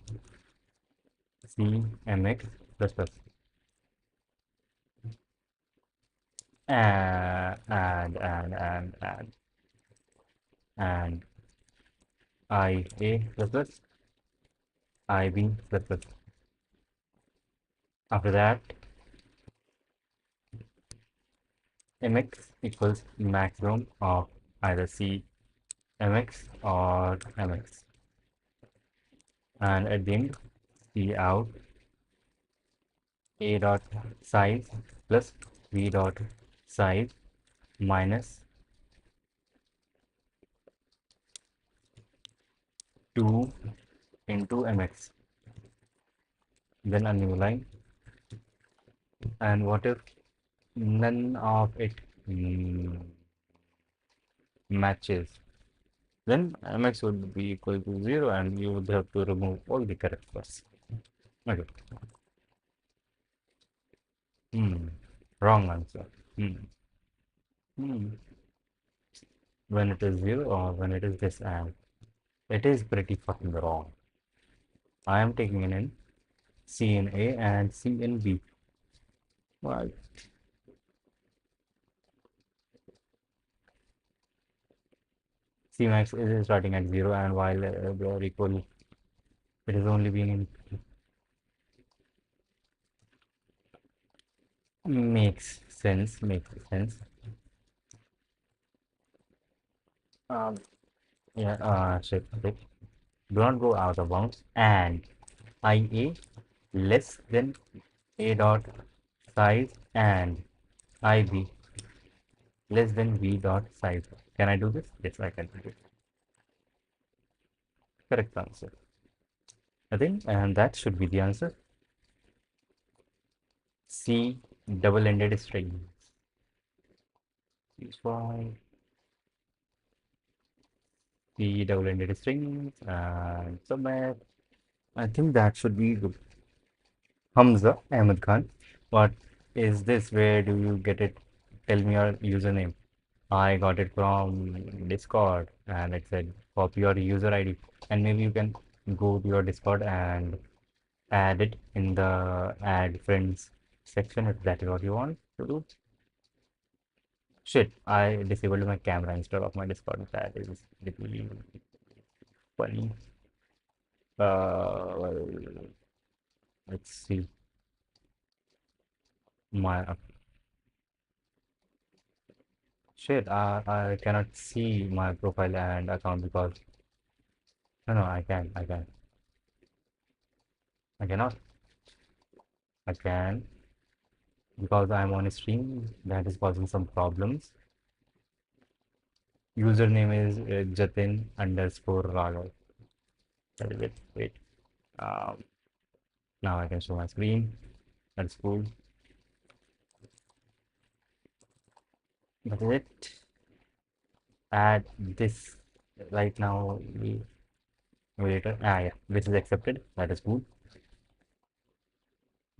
C MX plus plus, and IA plus plus IB plus plus. After that, MX equals maximum of either C MX or MX, and at the end, C out A dot size plus B dot size minus 2 into MX, then a new line. And what if none of it matches? Then MX would be equal to 0 and you would have to remove all the characters. Okay. Hmm. Wrong answer. Hmm. Hmm. When it is 0 or when it is this and it is pretty fucking wrong. I am taking it in C in A and C in B. Right. C max is starting at 0, and while they are equal, it is only being in. Makes sense. Makes sense. Um, yeah, shit, shit. Do not go out of bounds. And IA less than A dot size and IB less than V dot size. Can I do this? Yes, I can do it. Correct answer. I think, and that should be the answer. C double-ended strings. Is why C double-ended strings and submit. I think that should be good. Hamza Ahmed Khan. What is this? Where do you get it? Tell me your username. I got it from Discord and it said copy your user ID. And maybe you can go to your Discord and add it in the add friends section if that is what you want to do. Shit, I disabled my camera instead of my Discord. That is really funny. Well, let's see. My shit, I cannot see my profile and account because no, I cannot. I can because I'm on a stream that is causing some problems. Username is Jatin underscore Raghav. That is it. Wait. Um, Now I can show my screen. That's cool. That is it. add this right now. Later. Yeah, this is accepted. That is cool.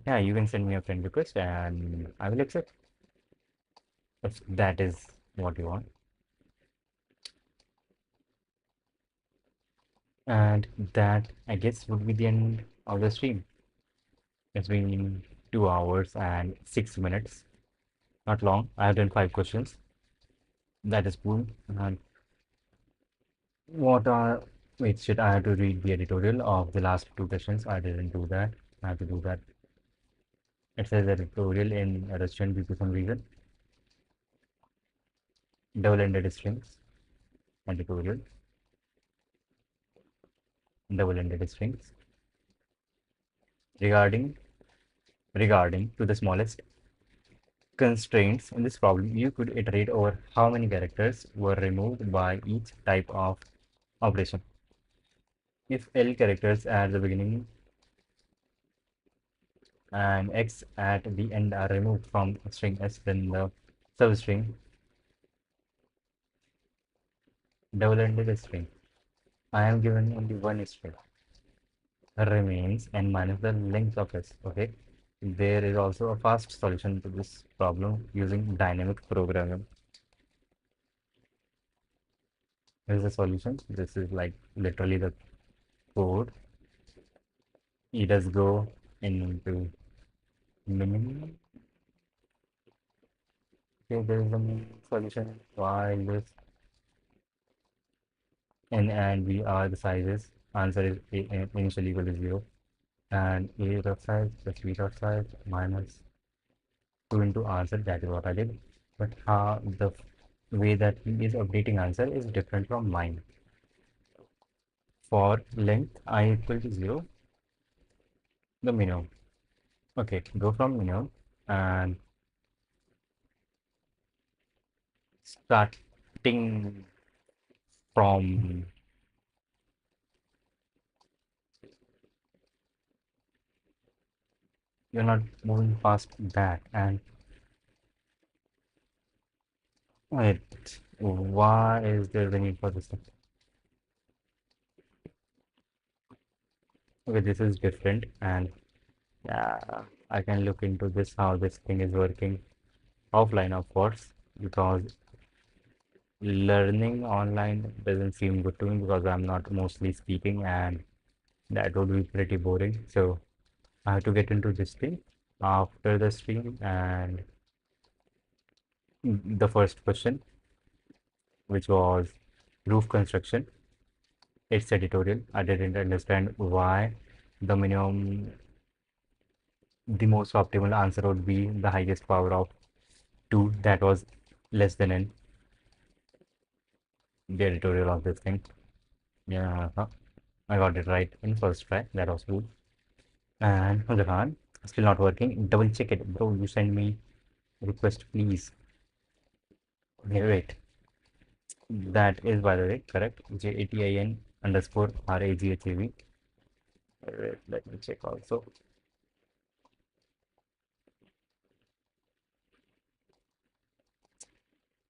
Yeah, you can send me a friend request and I will accept if that is what you want. And that, I guess, would be the end of the stream. It's been 2 hours and 6 minutes. Not long. I have done 5 questions. That is cool. And what are... Wait, shit, I have to read the editorial of the last 2 questions. I didn't do that. I have to do that. It says editorial in a restaurant due to some reason. Double-ended strings. Editorial. Double-ended strings. Regarding to the smallest constraints in this problem, you could iterate over how many characters were removed by each type of operation. If L characters at the beginning and X at the end are removed from string S, then the substring double-ended string. I am given only one string remains n minus the length of S. Okay. There is also a fast solution to this problem using dynamic programming. Here's the solution. This is like literally the code. It does go into minimum. Okay, there is a solution while this n and v are the sizes. Answer is initially equal to 0 and a dot size plus b dot size minus 2 into answer. That is what I did. But how the way that he is updating answer is different from mine. For length I equal to 0, the minimum. Okay, go from minimum and starting from... You're not moving past that. And wait, why is there the need for this thing? Okay, this is different, and yeah, I can look into this, how this thing is working offline, of course, because learning online doesn't seem good to me because I'm not mostly speaking, and that would be pretty boring. So I have to get into this thing after the stream. And the first question, which was roof construction, its editorial, I didn't understand why the minimum, the most optimal answer would be the highest power of 2 that was less than n. The editorial of this thing. Yeah, I got it right in first try. That was good. And on the hand, still not working. Double check it, bro. You send me request, please. Okay, wait. That is, by the way, correct. JATIN underscore RAGHAV. Wait, let me check also.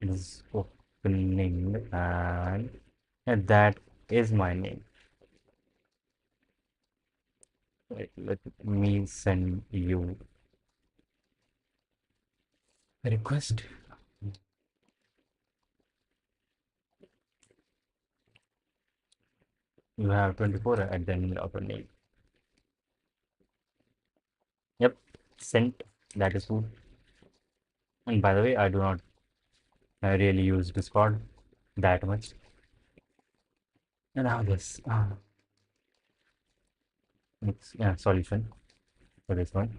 It is opening, and that is my name. Wait, let me send you a request. You have 24 at the end of your name. Yep, sent. That is good. And by the way, I do not really use Discord that much. And now this solution for this one.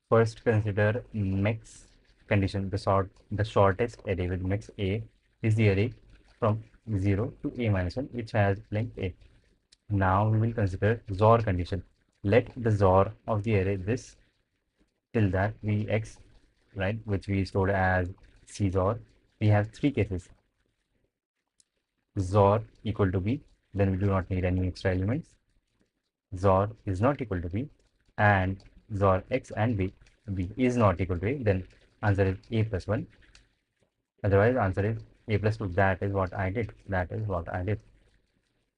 First, consider max condition. The shortest array with max A is the array from 0 to A minus 1, which has length A. Now we will consider XOR condition. Let the XOR of the array this till that Vx, right, which we stored as CXOR. We have three cases. XOR equal to B, then we do not need any extra elements. XOR is not equal to B, and XOR X and B is not equal to A, then answer is A plus 1. Otherwise, answer is A plus 2, that is what I did. That is what I did.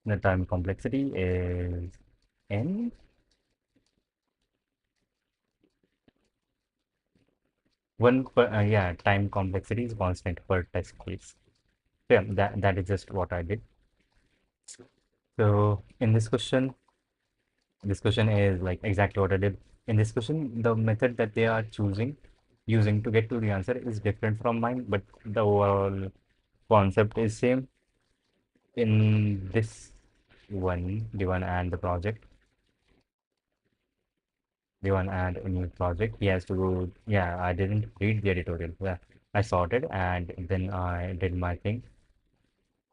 The time complexity is n. One per, yeah, time complexity is constant per test case. So yeah, that is just what I did. So in this question is like exactly what I did. In this question, the method that they are using to get to the answer is different from mine, but the overall concept is same. In this one, the one and the project, the one and a new project, he has to go. Yeah, I didn't read the editorial. Yeah, I sorted and then I did my thing.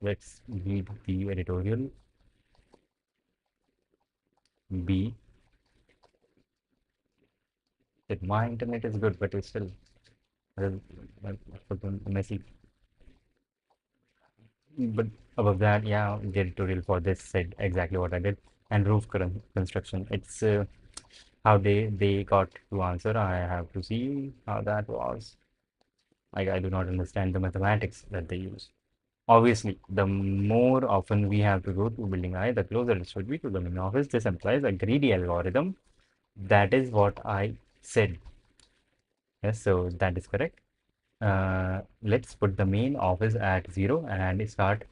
Let's read the editorial. B. That my internet is good, but it's still uh, messy. But above that, yeah, the editorial for this said exactly what I did. And roof construction. It's how they got to answer. I have to see how that was. I do not understand the mathematics that they use. Obviously, the more often we have to go to building I, the closer it should be to the main office. This implies a greedy algorithm. That is what I said. Yes, so that is correct. Let's put the main office at 0 and start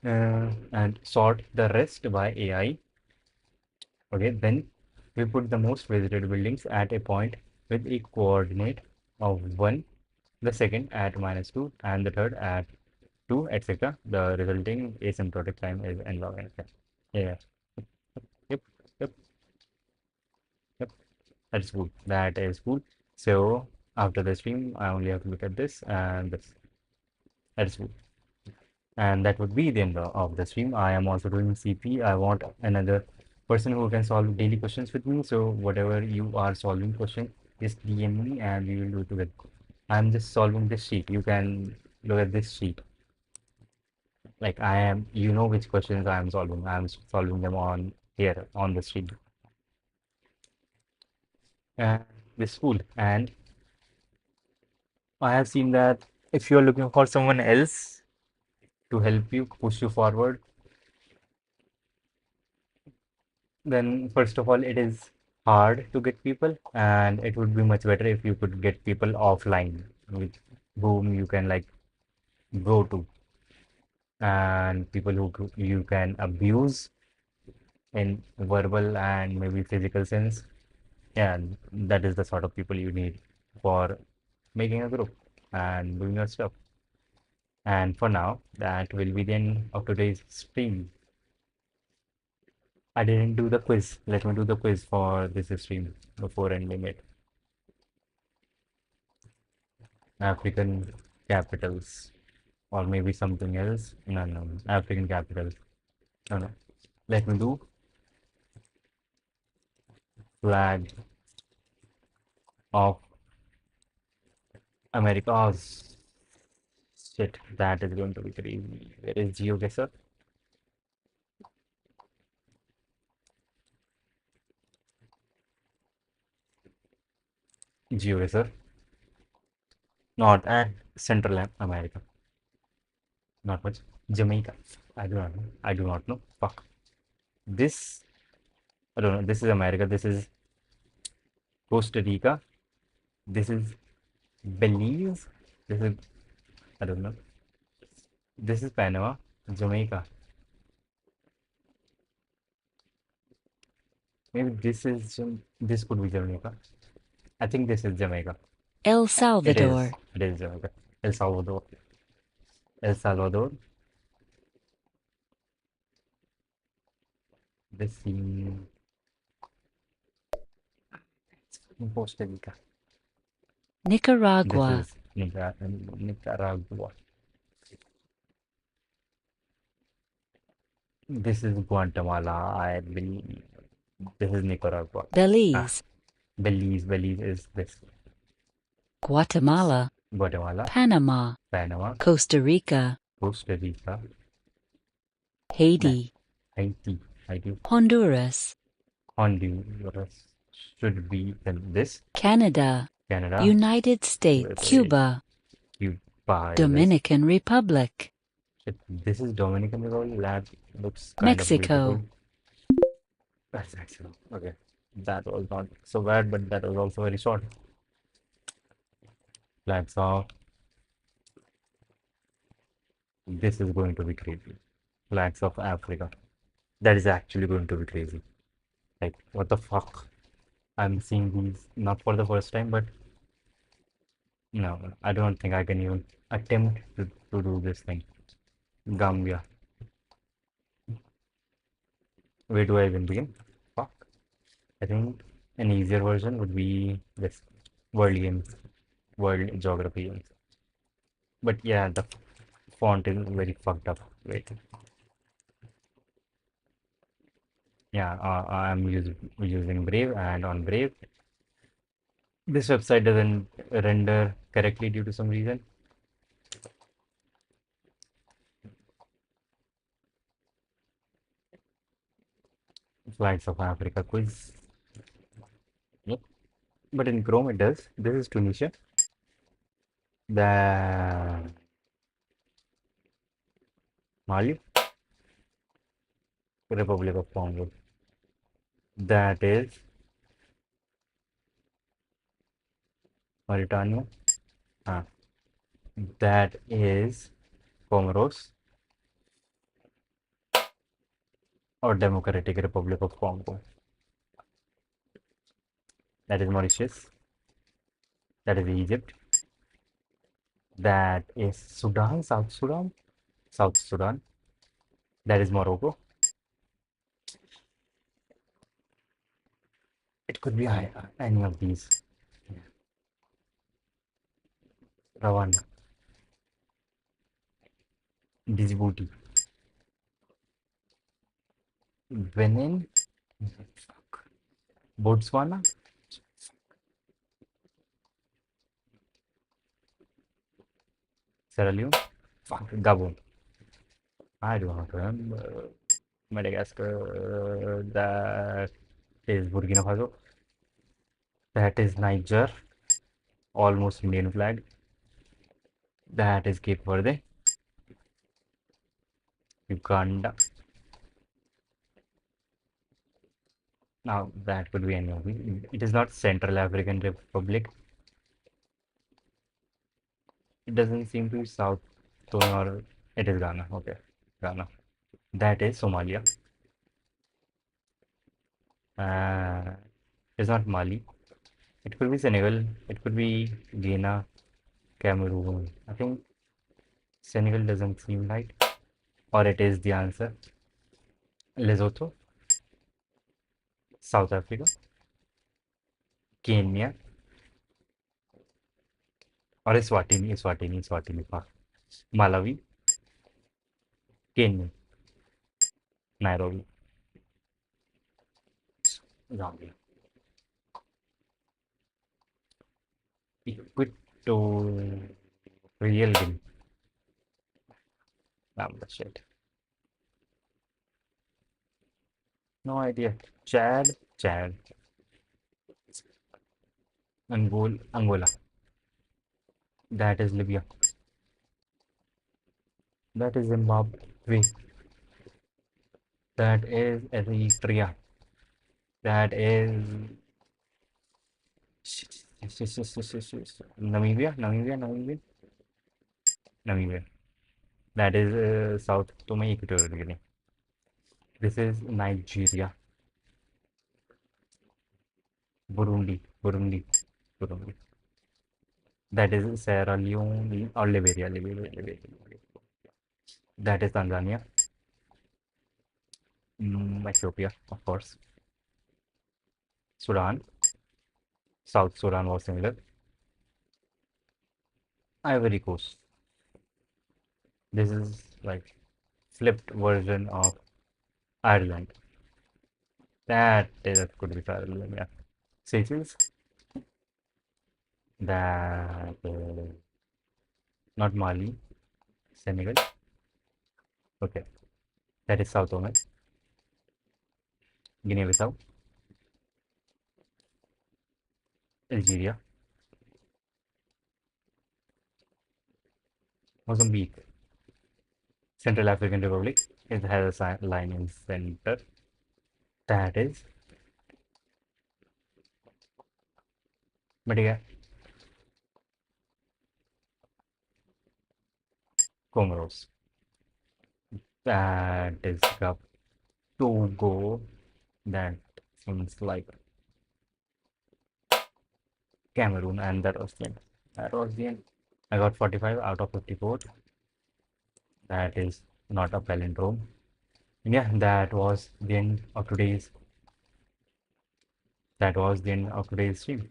and sort the rest by AI. Okay, then we put the most visited buildings at a point with a coordinate of 1, the second at -2, and the third at 2, etc. The resulting asymptotic time is n log n. Yeah, yep, yep, yep. That's cool. That is cool. So after the stream, I only have to look at this and this. That's cool. And that would be the end of the stream. I am also doing CP. I want another person who can solve daily questions with me. So whatever you are solving question, just DM me and we will do it together. I'm just solving this sheet. You can look at this sheet. Like I am, you know which questions I am solving. I am solving them on here on the sheet. And this school. And I have seen that if you are looking for someone else to help you push you forward, then first of all, it is hard to get people, and it would be much better if you could get people offline with whom you can like go to, and people who you can abuse in verbal and maybe physical sense. Yeah, that is the sort of people you need for making a group and doing your stuff. And for now, that will be the end of today's stream. I didn't do the quiz. Let me do the quiz for this stream before ending it. African capitals, or maybe something else. No, no, African capitals. No, no. Let me do flag of Americas. Shit, that is going to be crazy. Where is GeoGuessr? GeoGuessr. North and Central America. Not much. Jamaica. I do not know. I do not know. Fuck. This, I don't know. This is America. This is Costa Rica. This is Belize. This is, I don't know. This is Panama. Jamaica. Maybe this is this could be Jamaica. I think this is Jamaica. El It is. Salvador. It is Jamaica. El Salvador. El Salvador. This is Costa Rica. This Nicaragua. is Nicaragua. This is Guatemala. I believe this is Nicaragua. Ah, Belize. Belize. Belize is this. Guatemala. Guatemala. Panama. Panama. Costa Rica. Costa Rica. Nah, Haiti. Haiti. Haiti. Honduras. Honduras should be then this. Canada. Canada. United States. USA. Cuba. By this. Dominican Republic. This is Dominican Republic. That looks kind of beautiful. Mexico. That's excellent. Okay. That was not so bad, but that was also very short. Flags off. This is going to be crazy. Flags of Africa. That is actually going to be crazy. Like, what the fuck? I'm seeing these not for the first time, but no, I don't think I can even attempt to do this thing. Gambia. Where do I even begin? Fuck. I think an easier version would be this world games, world geography games. But yeah, the font is very fucked up. Wait. Yeah, using Brave, and on Brave, this website doesn't render correctly due to some reason. Flags of Africa quiz. Yep. But in Chrome it does. This is Tunisia. The Mali, Republic of Congo. That is Mauritania. Ah, that is Comoros or Democratic Republic of Congo. That is Mauritius. That is Egypt. That is Sudan, South Sudan. South Sudan. That is Morocco. It could be any of these. Rwanda, Djibouti, Benin, Botswana, Sierra Leone, fuck, Gabon. I do not remember. Madagascar. That is Burkina Faso. That is Niger. Almost Indian flag. That is Cape Verde. Uganda. Now that could be any of these. It is not Central African Republic. It doesn't seem to be South Tone or it is Ghana. Okay, Ghana. That is Somalia. Uh, it's not Mali. It could be Senegal. It could be Ghana, Cameroon. I think Senegal doesn't seem right. Or it is the answer. Lesotho, South Africa, Kenya, or Eswatini. Fuck. Malawi, Kenya, Nairobi, Zambia, Equatorial Guinea. Shit. No idea. Chad, Angola. That is Libya. That is Zimbabwe. That is Eritrea. That is Namibia. That is South Tome Equatorial Guinea. This is Nigeria. Burundi. That is Sierra Leone or Liberia. That is Tanzania. Ethiopia, of course. Sudan. South Sudan was similar. Ivory Coast. This is like flipped version of Ireland. That is, could be parallel, yeah. Seychelles. That not Mali. Senegal. Okay. That is South Tome. Guinea-Bissau. Algeria. Mozambique, Central African Republic. It has a line in center. That is Madagascar, Comoros. That is Togo. That seems like Cameroon, and that was the end. That was the end. I got 45 out of 54. That is not a palindrome. Yeah, that was the end of today's stream.